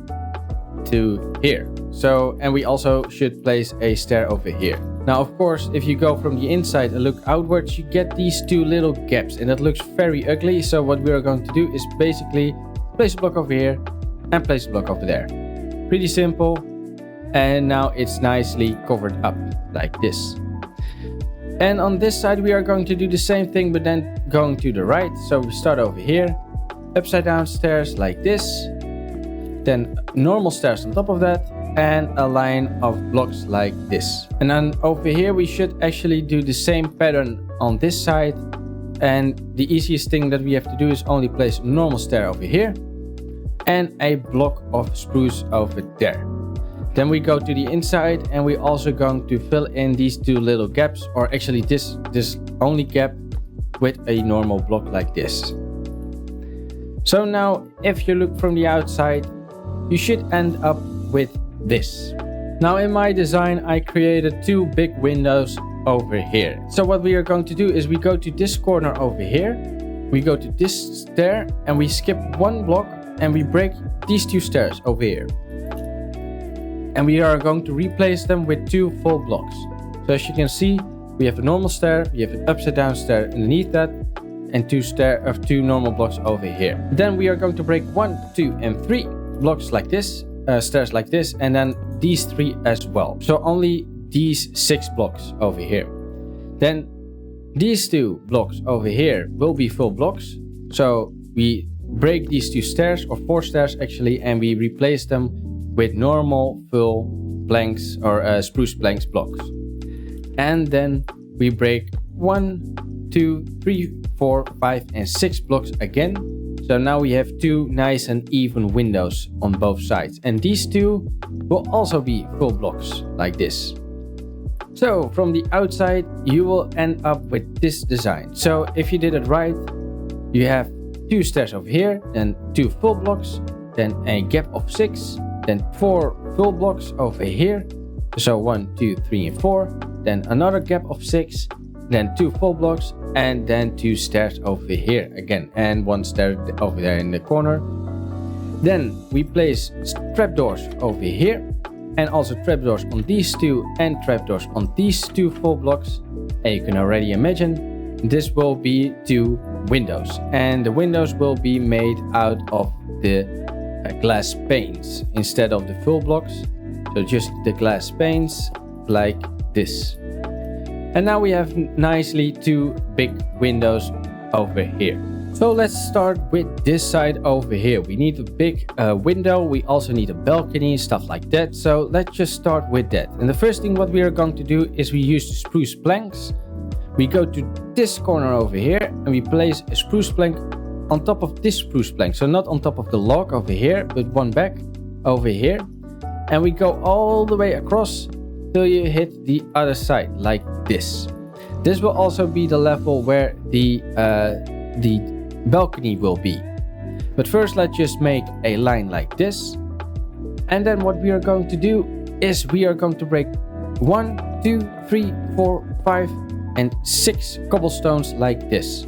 to here. So, and we also should place a stair over here. Now, of course, if you go from the inside and look outwards, you get these 2 little gaps, and that looks very ugly. So what we are going to do is basically place a block over here and place a block over there. Pretty simple. And now it's nicely covered up like this. And on this side we are going to do the same thing, but then going to the right. So we start over here, upside down stairs like this, then normal stairs on top of that, and a line of blocks like this. And then over here we should actually do the same pattern on this side. And the easiest thing that we have to do is only place a normal stair over here and a block of spruce over there. Then we go to the inside, and we're also going to fill in these 2 little gaps, or actually this only gap, with a normal block like this. So now if you look from the outside, you should end up with this. Now in my design, I created 2 big windows over here. So what we are going to do is we go to this corner over here, we go to this stair, and we skip 1 block and we break these 2 stairs over here. And we are going to replace them with 2 full blocks. So as you can see, we have a normal stair, we have an upside down stair underneath that, and 2 normal blocks over here. Then we are going to break 1, 2, and 3 blocks like this, stairs like this, and then these 3 as well. So only these 6 blocks over here. Then these 2 blocks over here will be full blocks. So we break these 2 stairs, or 4 stairs actually, and we replace them with normal full planks or spruce planks blocks. And then we break 1, 2, 3, 4, 5, and 6 blocks again. So now we have 2 nice and even windows on both sides. And these 2 will also be full blocks like this. So from the outside, you will end up with this design. So if you did it right, you have 2 stairs over here, then 2 full blocks, then a gap of 6, then 4 full blocks over here. So 1, 2, 3, and 4. Then another gap of 6, then 2 full blocks, and then 2 stairs over here again, and 1 stair over there in the corner. Then we place trapdoors over here, and also trapdoors on these 2, and trapdoors on these 2 full blocks. And you can already imagine this will be 2 windows, and the windows will be made out of the glass panes instead of the full blocks. So just the glass panes like this. And now we have nicely 2 big windows over here. So let's start with this side over here. We need a big window. We also need a balcony, stuff like that. So let's just start with that. And the first thing what we are going to do is we use the spruce planks. We go to this corner over here and we place a spruce plank on top of this spruce plank. So not on top of the log over here, but one back over here. And we go all the way across till you hit the other side like this. This will also be the level where the balcony will be. But first let's just make a line like this. And then what we are going to do is we are going to break 1, 2, 3, 4, 5 and 6 cobblestones like this.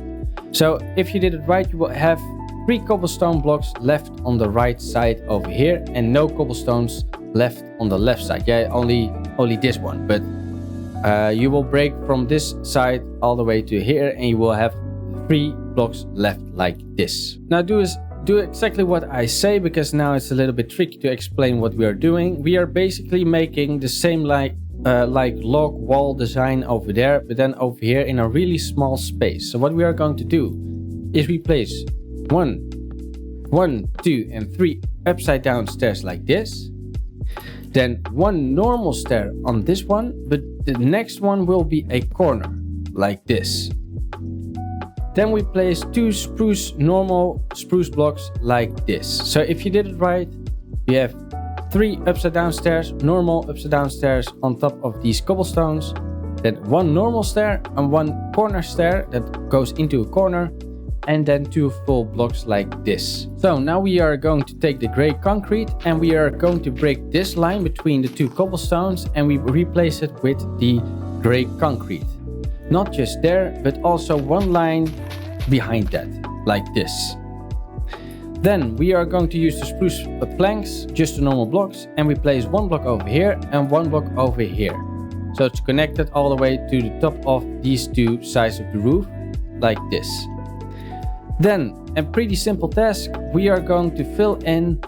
So if you did it right, you will have 3 cobblestone blocks left on the right side over here and no cobblestones left on the left side. Yeah, only this one, but you will break from this side all the way to here and you will have 3 blocks left like this. Now do exactly what I say, because now it's a little bit tricky to explain what we are doing. We are basically making the same like log wall design over there, but then over here in a really small space. So what we are going to do is we place 1, 2, and 3 upside down stairs like this. Then 1 normal stair on this one, but the next one will be a corner like this. Then we place 2 normal spruce blocks like this. So if you did it right, you have 3 upside down stairs, normal upside down stairs on top of these cobblestones. Then 1 normal stair and 1 corner stair that goes into a corner. And then 2 full blocks like this. So now we are going to take the gray concrete and we are going to break this line between the 2 cobblestones and we replace it with the gray concrete. Not just there, but also 1 line behind that, like this. Then we are going to use the spruce planks, just the normal blocks, and we place 1 block over here and 1 block over here. So it's connected all the way to the top of these 2 sides of the roof, like this. Then, a pretty simple task, we are going to fill in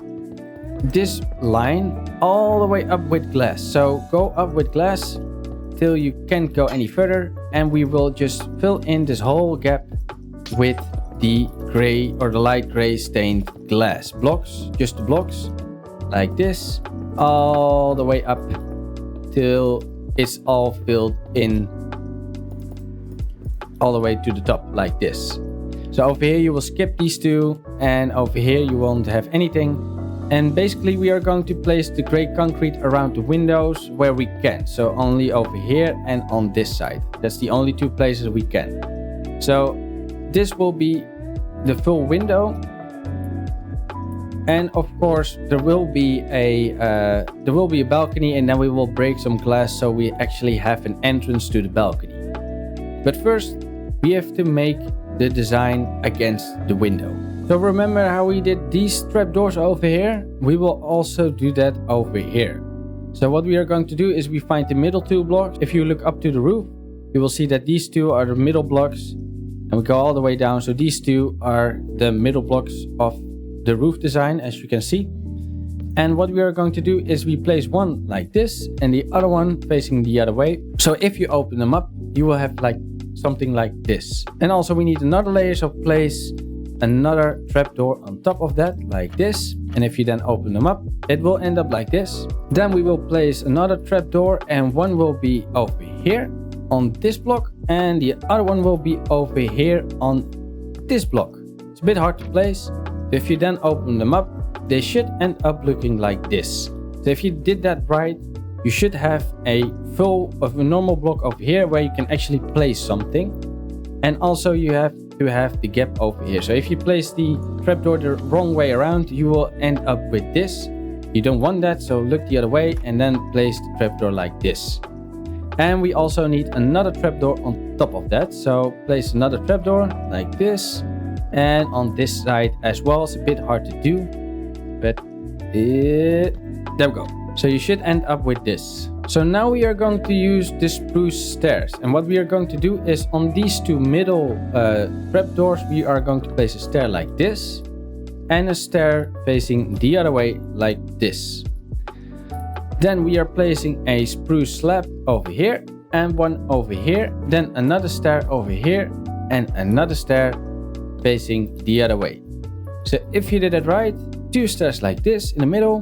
this line all the way up with glass. So go up with glass till you can't go any further, and we will just fill in this whole gap with the gray or the light gray stained glass blocks, just the blocks like this, all the way up till it's all filled in all the way to the top like this. So over here you will skip these 2 and over here you won't have anything. And basically we are going to place the gray concrete around the windows where we can. So only over here and on this side. That's the only 2 places we can. So this will be the full window. And of course, there will be a balcony, and then we will break some glass so we actually have an entrance to the balcony. But first, we have to make the design against the window. So remember how we did these trapdoors over here? We will also do that over here. So what we are going to do is we find the middle 2 blocks. If you look up to the roof, you will see that these 2 are the middle blocks, and we go all the way down. So these 2 are the middle blocks of the roof design, as you can see. And what we are going to do is we place one like this and the other one facing the other way. So if you open them up, you will have like something like this. And also we need another layer, so place another trapdoor on top of that like this. And if you then open them up, it will end up like this. Then we will place another trapdoor, and one will be over here on this block, and the other one will be over here on this block. It's a bit hard to place. If you then open them up, they should end up looking like this. So if you did that right, you should have a normal block over here where you can actually place something. And also you have to have the gap over here. So if you place the trapdoor the wrong way around, you will end up with this. You don't want that, so look the other way and then place the trapdoor like this. And we also need another trapdoor on top of that. So place another trapdoor like this. And on this side as well. It's a bit hard to do, but there we go. So you should end up with this. So now we are going to use the spruce stairs. And what we are going to do is on these 2 middle trapdoors, we are going to place a stair like this. And a stair facing the other way like this. Then we are placing a spruce slab over here and one over here. Then another stair over here and another stair facing the other way. So if you did it right, 2 stairs like this in the middle,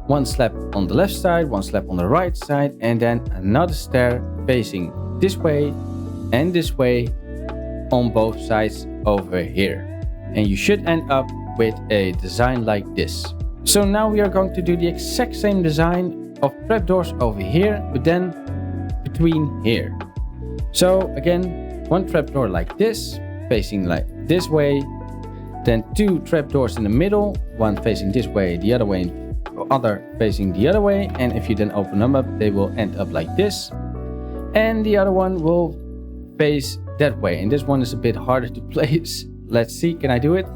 one slab on the left side, one slab on the right side, and then another stair facing this way and this way on both sides over here. And you should end up with a design like this. So now we are going to do the exact same design of trapdoors over here, but then between here. So again, one trapdoor like this, facing like this way, then 2 trapdoors in the middle, one facing this way, the other facing the other way, and if you then open them up, they will end up like this, and the other one will face that way, and this one is a bit harder to place. Let's see, can I do it?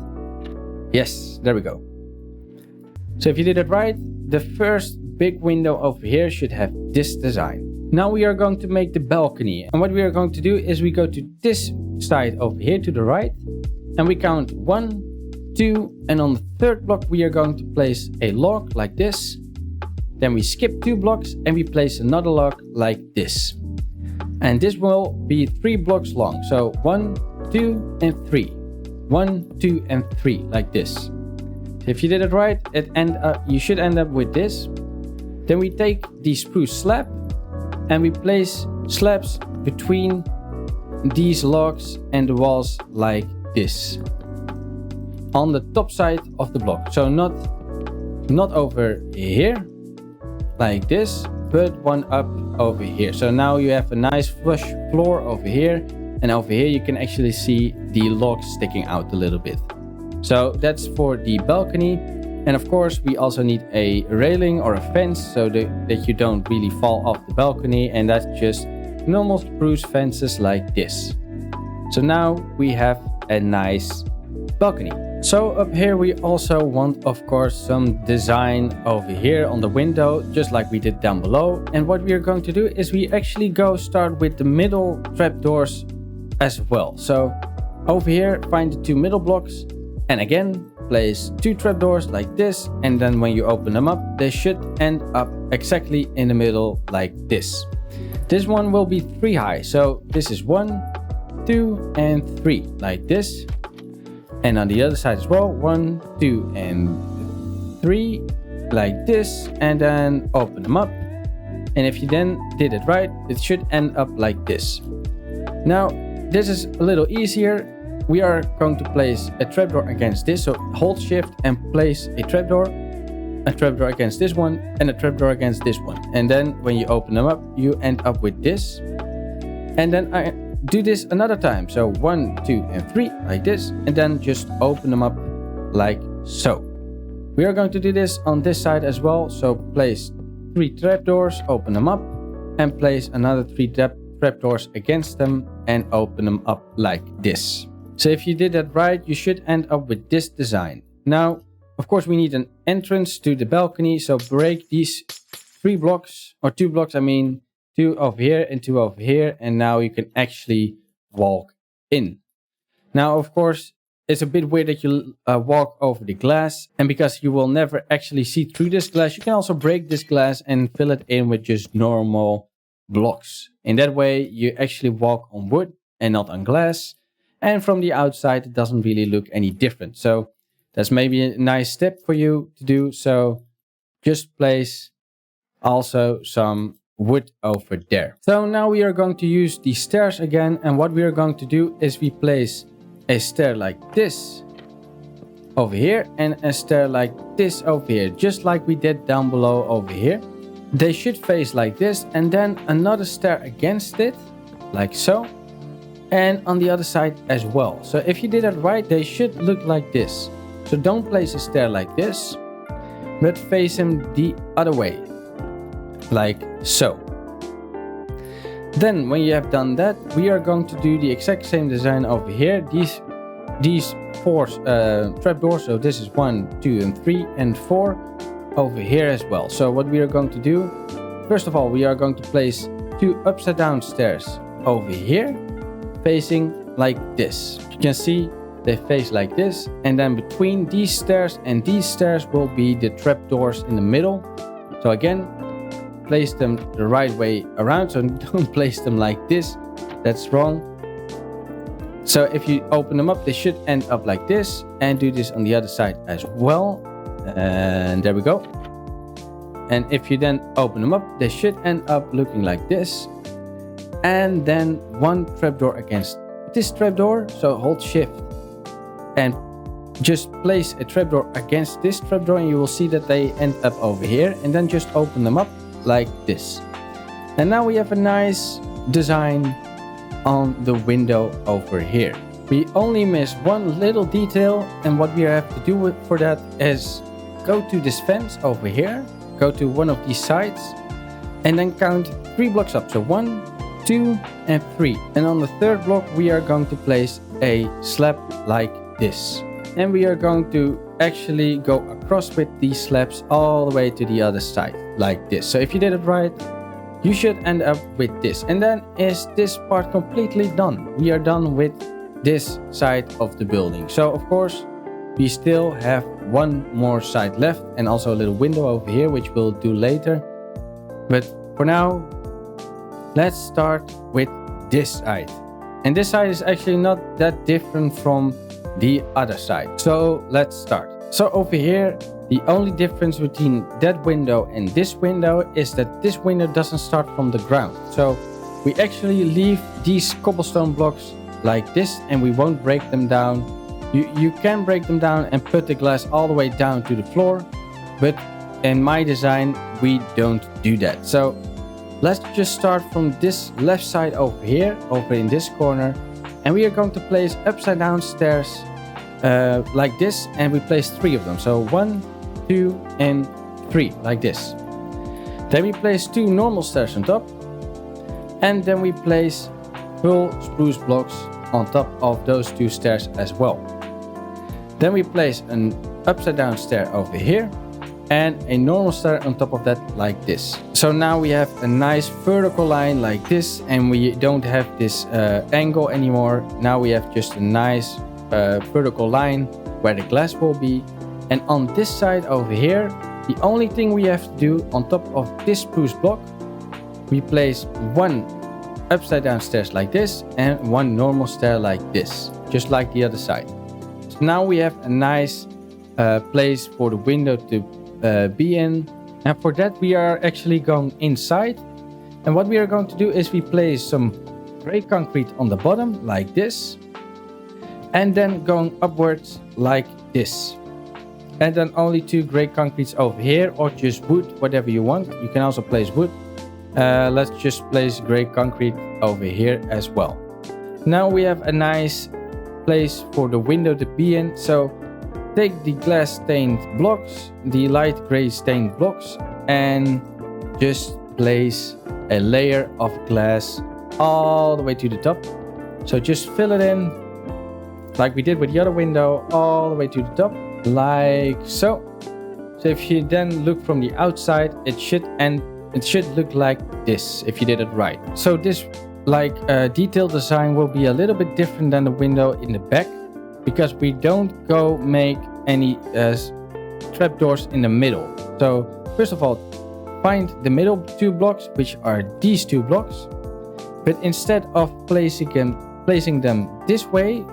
Yes, there we go. So if you did it right, the first big window over here should have this design. Now we are going to make the balcony, and what we are going to do is we go to this side over here to the right, and we count 1, 2, and on the 3rd block we are going to place a log like this. Then we skip 2 blocks and we place another log like this. And this will be 3 blocks long. So 1, 2, and 3. 1, 2, and 3 like this. If you did it right, you should end up with this. Then we take the spruce slab and we place slabs between these logs and the walls like this on the top side of the block. So not over here like this, but one up over here. So now you have a nice flush floor over here, and over here you can actually see the logs sticking out a little bit. So that's for the balcony. And of course we also need a railing or a fence so that you don't really fall off the balcony, and that's just normal spruce fences like this. So now we have a nice balcony. So up here we also want, of course, some design over here on the window, just like we did down below. And what we are going to do is we actually start with the middle trapdoors as well. So over here, find the 2 middle blocks, and again place 2 trapdoors like this, and then when you open them up, they should end up exactly in the middle like this. This one will be 3 high, so this is 1, 2, and 3 like this. And on the other side as well, 1, 2, and 3 like this, and then open them up. And if you then did it right, it should end up like this. Now this is a little easier. We are going to place a trapdoor against this, so hold shift and place a trapdoor against this one, and a trapdoor against this one. And then when you open them up, you end up with this. And then I do this another time, so 1, 2, and 3 like this, and then just open them up like so. We are going to do this on this side as well. So place 3 trapdoors, open them up, and place another 3 trapdoors against them and open them up like this. So if you did that right, you should end up with this design. Now, of course, we need an entrance to the balcony. So break these 3 blocks, or 2 blocks, I mean, 2 over here and 2 over here. And now you can actually walk in. Now, of course, it's a bit weird that you walk over the glass. And because you will never actually see through this glass, you can also break this glass and fill it in with just normal blocks. In that way, you actually walk on wood and not on glass. And from the outside, it doesn't really look any different. So that's maybe a nice step for you to do. So just place also some wood over there. So now we are going to use the stairs again. And what we are going to do is we place a stair like this over here and a stair like this over here, just like we did down below over here. They should face like this, and then another stair against it, like so, and on the other side as well. So if you did it right, they should look like this. So don't place a stair like this, but face them the other way, like so. Then when you have done that, we are going to do the exact same design over here. These 4 trapdoors, so this is 1, 2 and 3 and 4 over here as well. So what we are going to do, first of all, we are going to place 2 upside down stairs over here, facing like this. You can see they face like this, and then between these stairs and these stairs will be the trapdoors in the middle. So again, place them the right way around, so don't place them like this, that's wrong. So if you open them up, they should end up like this, and do this on the other side as well. And there we go. And if you then open them up, they should end up looking like this. And then 1 trapdoor against this trapdoor. So hold shift and just place a trapdoor against this trapdoor, and you will see that they end up over here. And then just open them up like this. And now we have a nice design on the window over here. We only miss one little detail, and what we have to do for that is go to this fence over here, go to one of these sides, and then count 3 blocks up. So 1, 2 and 3. And on the 3rd block we are going to place a slab like this. And we are going to actually go across with these slabs all the way to the other side like this. So if you did it right, you should end up with this. And then is this part completely done. We are done with this side of the building. So of course we still have one more side left, and also a little window over here, which we'll do later. But for now, let's start with this side. And this side is actually not that different from the other side. So let's start. So over here, the only difference between that window and this window is that this window doesn't start from the ground. So we actually leave these cobblestone blocks like this, and we won't break them down. You can break them down and put the glass all the way down to the floor, but in my design we don't do that. So let's just start from this left side over here, over in this corner, and we are going to place upside down stairs like this, and we place 3 of them. So 1, 2 and 3 like this. Then we place 2 normal stairs on top, and then we place full spruce blocks on top of those 2 stairs as well. Then we place an upside down stair over here and a normal stair on top of that like this. So now we have a nice vertical line like this, and we don't have this angle anymore. Now we have just a nice vertical line where the glass will be. And on this side over here, the only thing we have to do on top of this spruce block, we place 1 upside down stairs like this and 1 normal stair like this, just like the other side. So now we have a nice place for the window to be in, and for that we are actually going inside. And what we are going to do is we place some gray concrete on the bottom like this, and then going upwards like this. And then only 2 gray concretes over here, or just wood, whatever you want. You can also place wood. Let's just place gray concrete over here as well. Now we have a nice place for the window to be in. So take the glass stained blocks, the light gray stained blocks, and just place a layer of glass all the way to the top. So just fill it in like we did with the other window, all the way to the top, like so. So if you then look from the outside, it should look like this if you did it right. So this detailed design will be a little bit different than the window in the back, because we don't go make any trapdoors in the middle. So first of all, find the middle two blocks, which are these two blocks, but instead of placing them this way,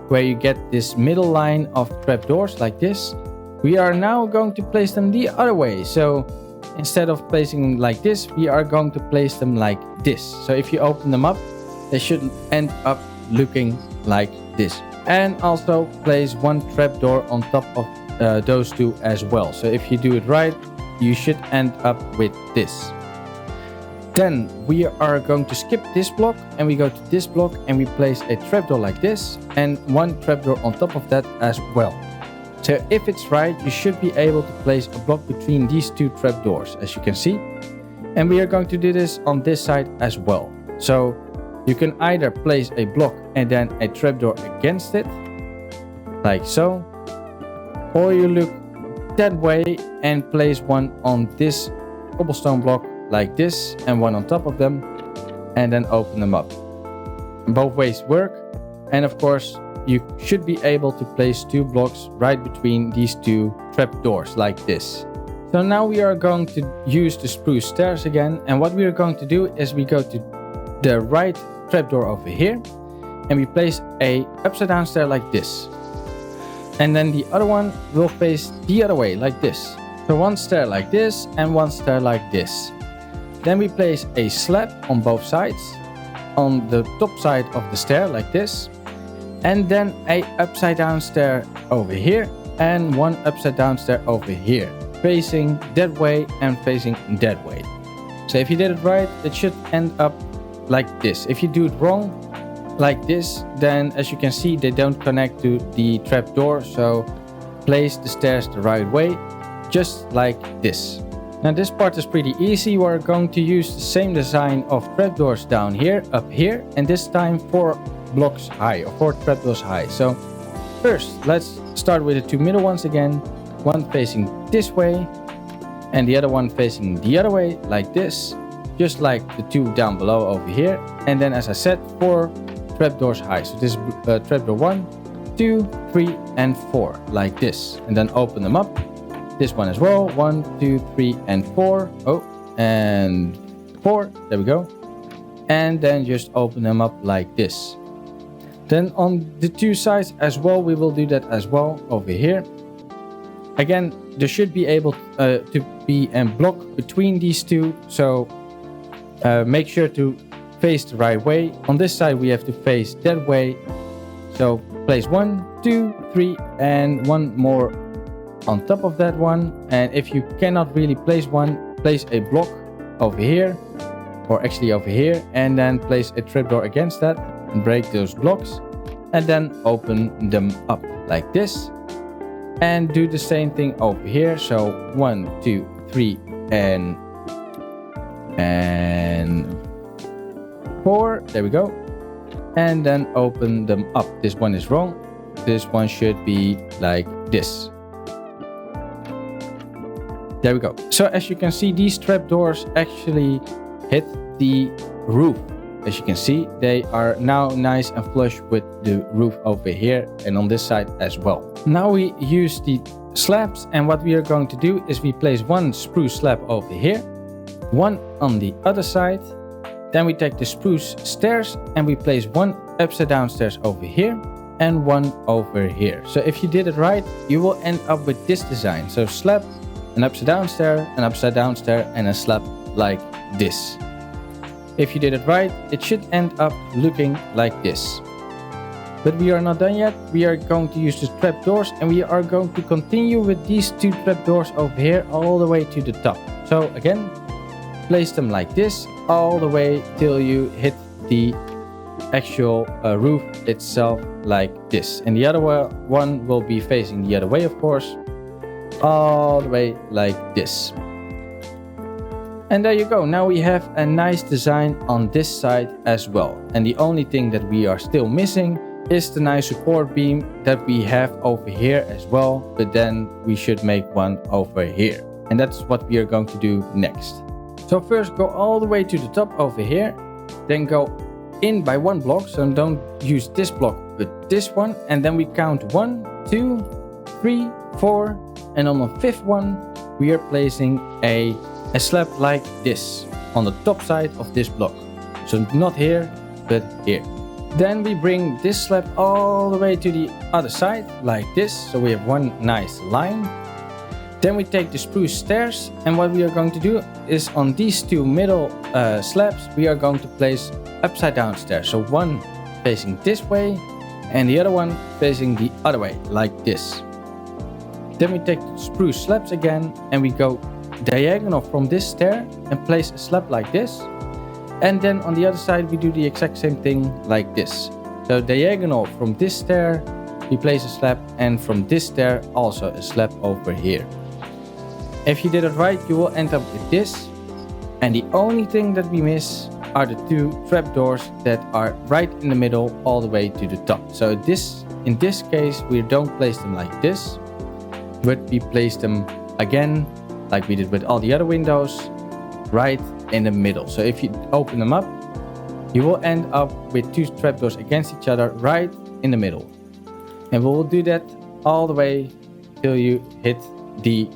where you get this middle line of trapdoors like this, we are now going to place them the other way. So instead of placing them like this, we are going to place them like this. So if you open them up, they should end up looking like this. And also place one trapdoor on top of those two as well. So if you do it right, you should end up with this. Then we are going to skip this block and we go to this block and we place a trapdoor like this and one trapdoor on top of that as well. So if it's right, you should be able to place a block between these two trapdoors, as you can see. And we are going to do this on this side as well. So you can either place a block and then a trapdoor against it, like so, or you look that way and place one on this cobblestone block like this and one on top of them, and then open them up. Both ways work, and of course you should be able to place two blocks right between these two trapdoors like this. So now we are going to use the spruce stairs again, and what we are going to do is we go to the right trapdoor over here and we place a upside down stair like this, and then the other one will face the other way like this. So one stair like this and one stair like this. Then we place a slab on both sides, on the top side of the stair like this, and then a upside down stair over here and one upside down stair over here, facing that way and facing that way. So if you did it right, it should end up like this. If you do it wrong, like this, then as you can see, they don't connect to the trapdoor. So place the stairs the right way, just like this. Now this part is pretty easy. We're going to use the same design of trapdoors down here, up here, and this time 4 blocks high, or 4 trapdoors high. So first, let's start with the two middle ones again. One facing this way, and the other one facing the other way, like this. Just like the two down below over here. And then, as I said, 4 trapdoors high. So this is trapdoor 1, 2, 3, and 4, like this. And then open them up. This one as well, 1, 2, 3, and 4. Oh, and 4, there we go. And then just open them up like this. Then on the two sides as well, we will do that as well over here. Again, there should be able to be a block between these two. So make sure to face the right way. On this side, we have to face that way. So place 1, 2, 3, and one more on top of that one. And if you cannot really place one, place a block over here, or actually over here, and then place a trapdoor against that and break those blocks, and then open them up like this. And do the same thing over here. So 1, 2, 3, and 4, there we go. And then open them up. This one is wrong. This one should be like this. There we go. So as you can see, these trapdoors actually hit the roof. As you can see, they are now nice and flush with the roof over here and on this side as well. Now we use the slabs, and what we are going to do is we place one spruce slab over here, one on the other side. Then we take the spruce stairs and we place one upside down stairs over here and one over here. So if you did it right, you will end up with this design. So slab, an upside down stair, an upside down stair, and a slab like this. If you did it right, it should end up looking like this. But we are not done yet. We are going to use the trapdoors, and we are going to continue with these two trapdoors over here all the way to the top. So again, place them like this all the way till you hit the actual roof itself like this. And the other one will be facing the other way, of course, all the way like this. And there you go. Now we have a nice design on this side as well. And the only thing that we are still missing is the nice support beam that we have over here as well. But then we should make one over here. And that's what we are going to do next. So first go all the way to the top over here. Then go in by one block. So don't use this block, but this one. And then we count 1, 2, 3, 4. And on the 5th one, we are placing a slab like this on the top side of this block. So not here, but here. Then we bring this slab all the way to the other side like this. So we have one nice line. Then we take the spruce stairs, and what we are going to do is on these two middle slabs, we are going to place upside down stairs. So one facing this way and the other one facing the other way like this. Then we take the spruce slabs again and we go diagonal from this stair and place a slab like this. And then on the other side we do the exact same thing like this. So diagonal from this stair we place a slab, and from this stair also a slab over here. If you did it right, you will end up with this. And the only thing that we miss are the two trapdoors that are right in the middle all the way to the top. So in this case we don't place them like this, but we place them again like we did with all the other windows, right in the middle. So if you open them up, you will end up with two trapdoors against each other right in the middle. And we will do that all the way till you hit the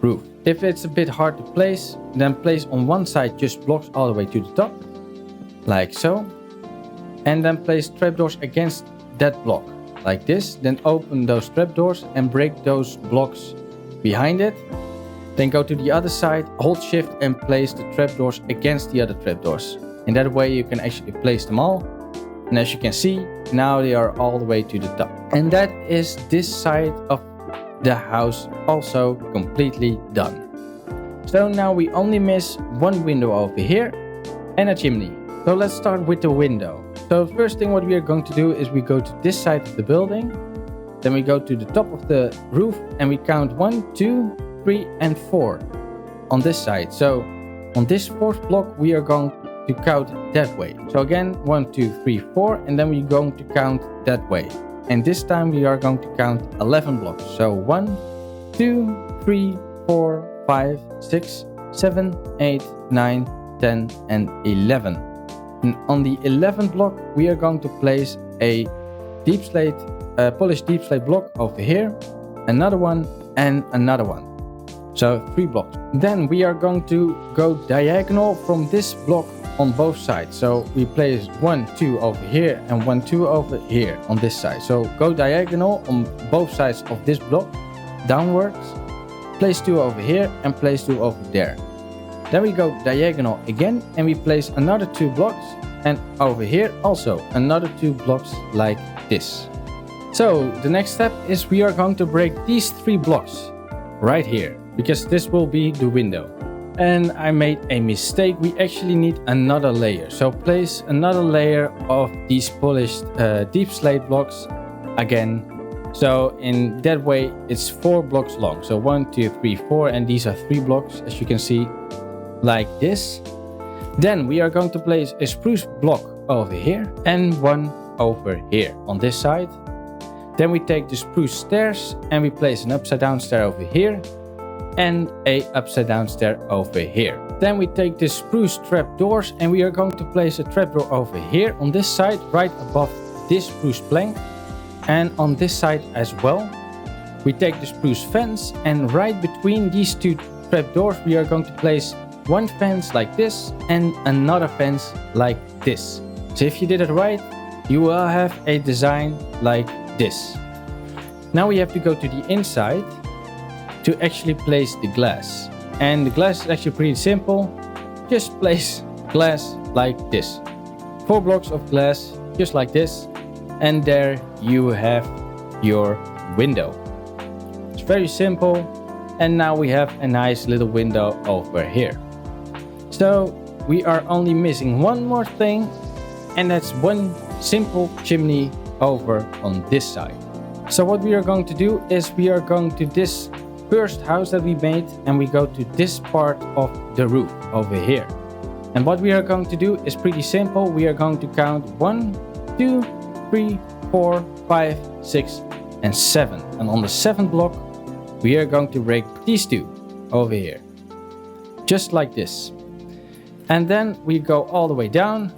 roof. If it's a bit hard to place, then place on one side just blocks all the way to the top, like so. And then place trapdoors against that block, like this. Then open those trapdoors and break those blocks behind it. Then go to the other side, hold shift and place the trapdoors against the other trapdoors. And that way you can actually place them all. And as you can see, now they are all the way to the top. And that is this side of the house also completely done. So now we only miss one window over here and a chimney. So let's start with the window. So first thing what we are going to do is we go to this side of the building. Then we go to the top of the roof and we count 1, 2, 3 and 4 on this side. So on this 4th block we are going to count that way. So again 1, 2, 3, 4 and then we're going to count that way. And this time we are going to count 11 blocks. So 1, 2, 3, 4, 5, 6, 7, 8, 9, 10 and 11. And on the 11th block we are going to place a deep slate, polished deep slate block over here, another one and another one. So 3 blocks. Then we are going to go diagonal from this block on both sides. So we place 1, 2 over here and 1, 2 over here on this side. So go diagonal on both sides of this block downwards. Place 2 over here and place 2 over there. Then we go diagonal again and we place another 2 blocks, and over here also another 2 blocks like this. So the next step is we are going to break these 3 blocks right here, because this will be the window. And I made a mistake. We actually need another layer. So place another layer of these polished deep slate blocks again. So in that way it's 4 blocks long. So 1, 2, 3, 4 and these are 3 blocks as you can see, like this. Then we are going to place a spruce block over here and one over here on this side. Then we take the spruce stairs and we place an upside down stair over here and a upside down stair over here. Then we take the spruce trapdoors and we are going to place a trapdoor over here on this side right above this spruce plank, and on this side as well. We take the spruce fence and right between these 2 trapdoors we are going to place one fence like this and another fence like this. So if you did it right, you will have a design like this. Now we have to go to the inside to actually place the glass. And the glass is actually pretty simple. Just place glass like this. 4 blocks of glass, just like this. And there you have your window. It's very simple. And now we have a nice little window over here. So we are only missing one more thing. And that's one simple chimney over on this side. So what we are going to do is we are going to this first house that we made, and we go to this part of the roof over here. And what we are going to do is pretty simple. We are going to count 1, 2, 3, 4, 5, 6, and 7. And on the 7th block, we are going to break these two over here. Just like this. And then we go all the way down,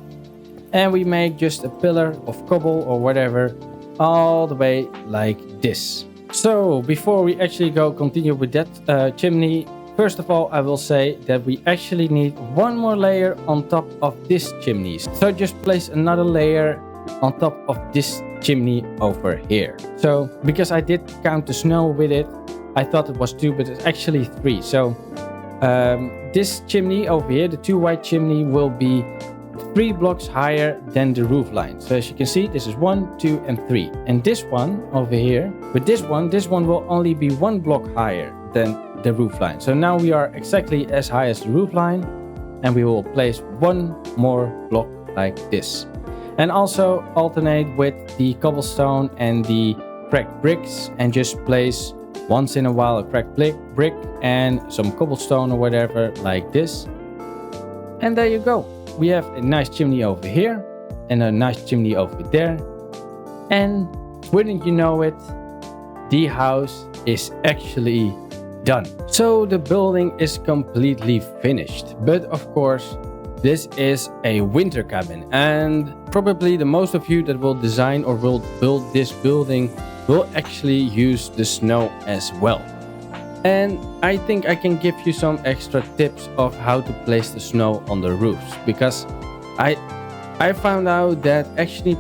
and we make just a pillar of cobble or whatever, all the way like this. So before we actually continue with that chimney, first of all, I will say that we actually need one more layer on top of this chimneys. So just place another layer on top of this chimney over here. So because I did count the snow with it, I thought it was 2, but it's actually 3. So this chimney over here, the 2 white chimney, will be 3 blocks higher than the roof line. So as you can see, this is 1, 2, and 3. And this one over here, with this one will only be 1 block higher than the roof line. So now we are exactly as high as the roof line, and we will place 1 more block like this. And also alternate with the cobblestone and the cracked bricks, and just place once in a while a cracked brick and some cobblestone or whatever like this. And there you go. We have a nice chimney over here and a nice chimney over there. And wouldn't you know it, the house is actually done. So the building is completely finished. But of course, this is a winter cabin, and probably the most of you that will design or will build this building will actually use the snow as well. And I think I can give you some extra tips of how to place the snow on the roofs, because I found out that actually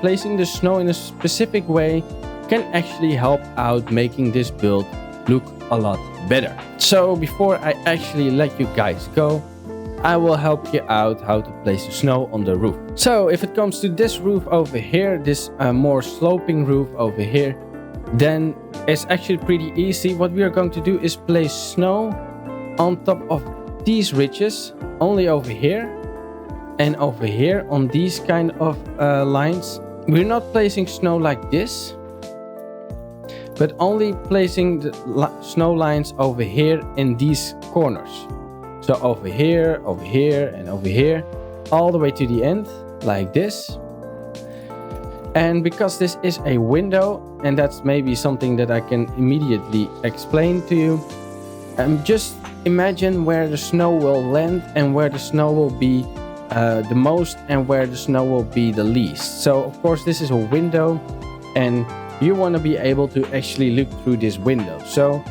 placing the snow in a specific way can actually help out making this build look a lot better. So before I actually let you guys go, I will help you out how to place the snow on the roof. So if it comes to this roof over here, this more sloping roof over here, then it's actually pretty easy. What we are going to do is place snow on top of these ridges, only over here and over here on these kind of lines. We're not placing snow like this, but only placing the snow lines over here in these corners. So over here, and over here, all the way to the end, like this. And because this is a window, and that's maybe something that I can immediately explain to you, just imagine where the snow will land and where the snow will be the most and where the snow will be the least. So of course this is a window, and you want to be able to actually look through this window. So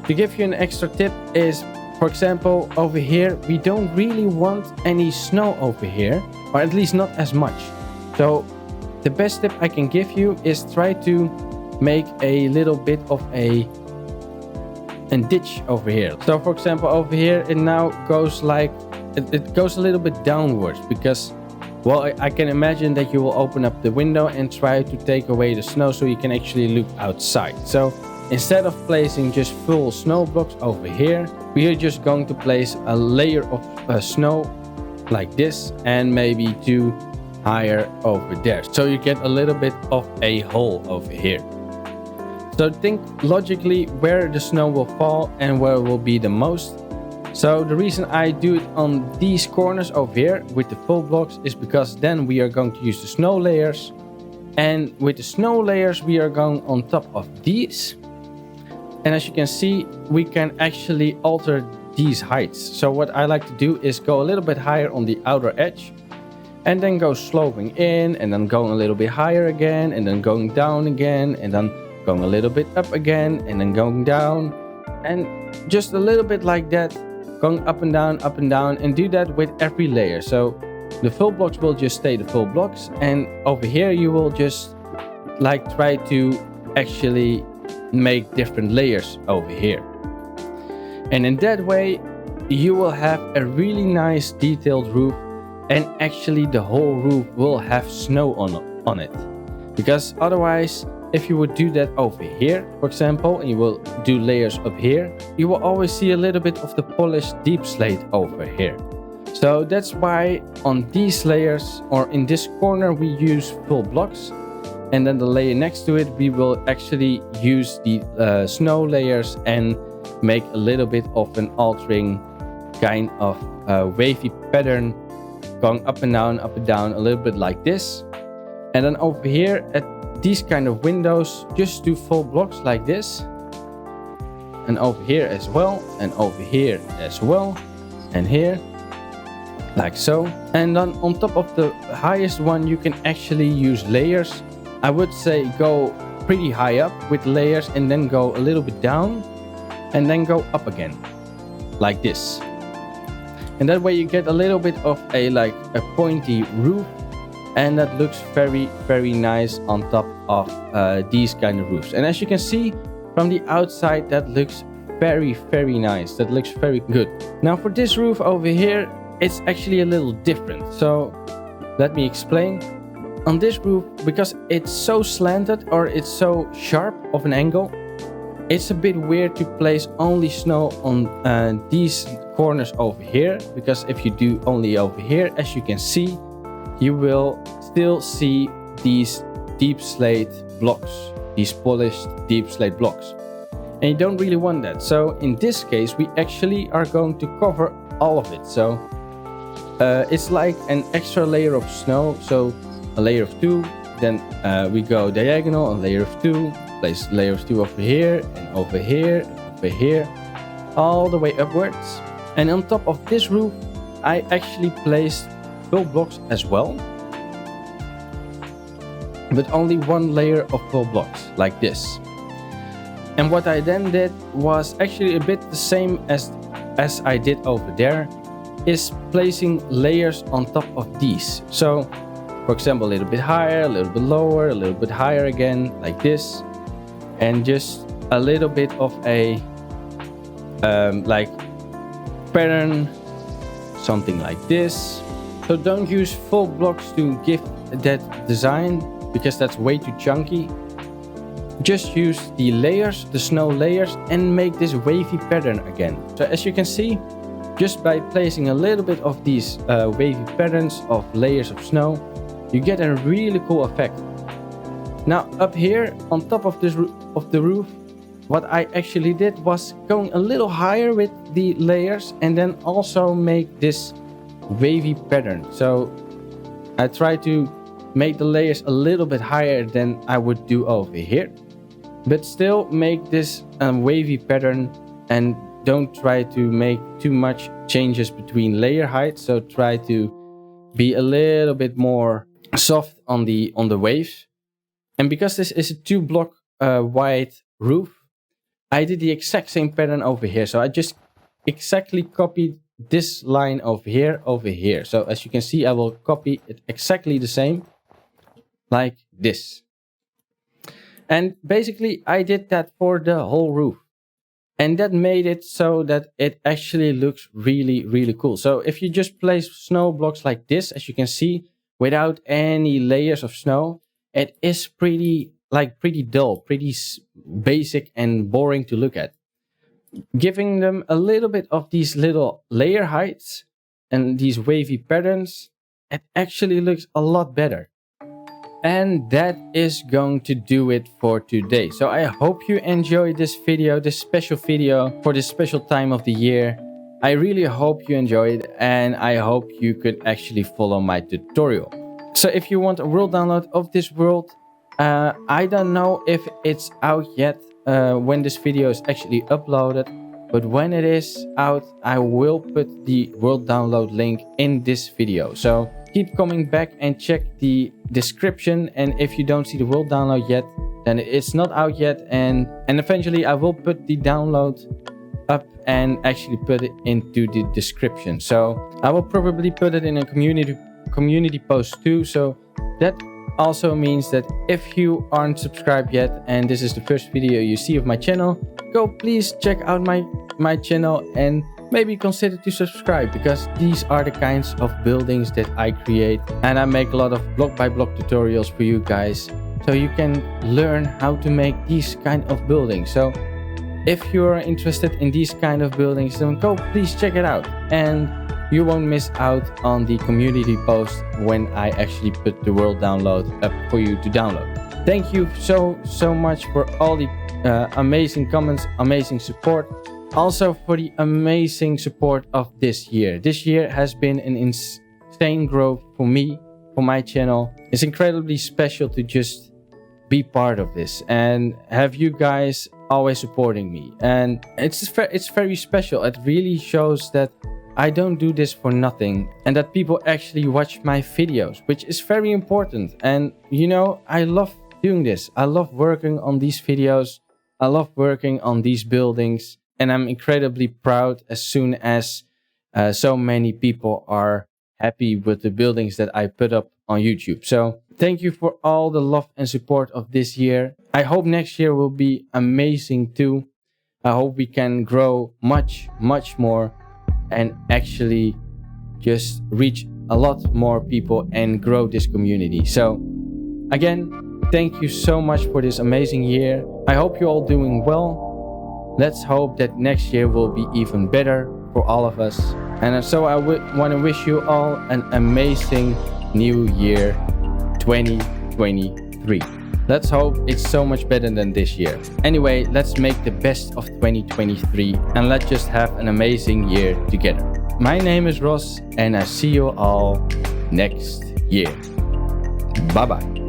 to give you an extra tip is, for example, over here, we don't really want any snow over here, or at least not as much. So the best tip I can give you is try to make a little bit of a ditch over here. So for example, over here, it now goes like, it goes a little bit downwards, because, well, I can imagine that you will open up the window and try to take away the snow so you can actually look outside. So instead of placing just full snow blocks over here, we are just going to place a layer of snow like this, and maybe 2 higher over there. So you get a little bit of a hole over here. So think logically where the snow will fall and where it will be the most. So the reason I do it on these corners over here with the full blocks is because then we are going to use the snow layers. And with the snow layers, we are going on top of these. And as you can see, we can actually alter these heights. So what I like to do is go a little bit higher on the outer edge, and then go sloping in, and then going a little bit higher again, and then going down again, and then going a little bit up again, and then going down, and just a little bit like that, going up and down, and do that with every layer. So the full blocks will just stay the full blocks, and over here you will just like try to actually make different layers over here. And in that way you will have a really nice detailed roof, and actually the whole roof will have snow on it. Because otherwise, if you would do that over here, for example, and you will do layers up here, you will always see a little bit of the polished deep slate over here. So that's why on these layers or in this corner we use full blocks, and then the layer next to it we will actually use the snow layers and make a little bit of an altering kind of wavy pattern going up and down, a little bit like this. And then over here at these kind of windows, just do full blocks like this. And over here as well, and over here as well, and here, like so. And then on top of the highest one, you can actually use layers. I would say go pretty high up with layers and then go a little bit down and then go up again, like this. And that way you get a little bit of a pointy roof, and that looks very nice on top of these kind of roofs. And as you can see from the outside, that looks very nice. That looks very good. Now for this roof over here, it's actually a little different. So let me explain. On this roof, because it's so slanted or it's so sharp of an angle, it's a bit weird to place only snow on these corners over here, because if you do only over here, as you can see, you will still see these deep slate blocks, these polished deep slate blocks, and you don't really want that. So in this case we actually are going to cover all of it. So it's like an extra layer of snow, so a layer of 2, then we go diagonal, a layer of 2, place layer of 2 over here and over here, over here, all the way upwards. And on top of this roof I actually placed full blocks as well, but only one layer of full blocks like this. And what I then did was actually a bit the same as I did over there, is placing layers on top of these. So for example, a little bit higher, a little bit lower, a little bit higher again, like this, and just a little bit of a like pattern, something like this. So don't use full blocks to give that design, because that's way too chunky. Just use the layers, the snow layers, and make this wavy pattern again. So as you can see, just by placing a little bit of these wavy patterns of layers of snow, you get a really cool effect. Now up here on top of this of the roof, what I actually did was going a little higher with the layers and then also make this wavy pattern. So I try to make the layers a little bit higher than I would do over here, but still make this wavy pattern, and don't try to make too much changes between layer height. So try to be a little bit more soft on the waves. And because this is a 2 block wide roof, I did the exact same pattern over here. So I just exactly copied this line over here. So as you can see, I will copy it exactly the same, like this. And basically I did that for the whole roof. And that made it so that it actually looks really cool. So if you just place snow blocks like this, as you can see, without any layers of snow, it is pretty dull, pretty basic and boring to look at. Giving them a little bit of these little layer heights and these wavy patterns, it actually looks a lot better. And that is going to do it for today. So I hope you enjoyed this video, this special video for this special time of the year. I really hope you enjoyed, and I hope you could actually follow my tutorial. So if you want a world download of this world, I don't know if it's out yet when this video is actually uploaded, but when it is out, I will put the world download link in this video. So keep coming back and check the description, and if you don't see the world download yet, then it's not out yet, and eventually I will put the download up and actually put it into the description. So I will probably put it in a community post too. So that also means that if you aren't subscribed yet and this is the first video you see of my channel, go please check out my channel and maybe consider to subscribe, because these are the kinds of buildings that I create, and I make a lot of block by block tutorials for you guys, so you can learn how to make these kind of buildings. So if you're interested in these kind of buildings, then go please check it out. And you won't miss out on the community post when I actually put the world download up for you to download. Thank you so much for all the amazing comments, amazing support. Also for the amazing support of this year. This year has been an insane growth for me, for my channel. It's incredibly special to just be part of this and have you guys always supporting me. And it's very special. It really shows that I don't do this for nothing and that people actually watch my videos, which is very important. And you know, I love doing this. I love working on these videos. I love working on these buildings, and I'm incredibly proud as soon as so many people are happy with the buildings that I put up on YouTube. So thank you for all the love and support of this year. I hope next year will be amazing too. I hope we can grow much more and actually just reach a lot more people and grow this community. So again, thank you so much for this amazing year. I hope you're all doing well. Let's hope that next year will be even better for all of us. And so I want to wish you all an amazing new year 2023. Let's hope it's so much better than this year. Anyway, let's make the best of 2023 and let's just have an amazing year together. My name is Ross and I see you all next year. Bye bye.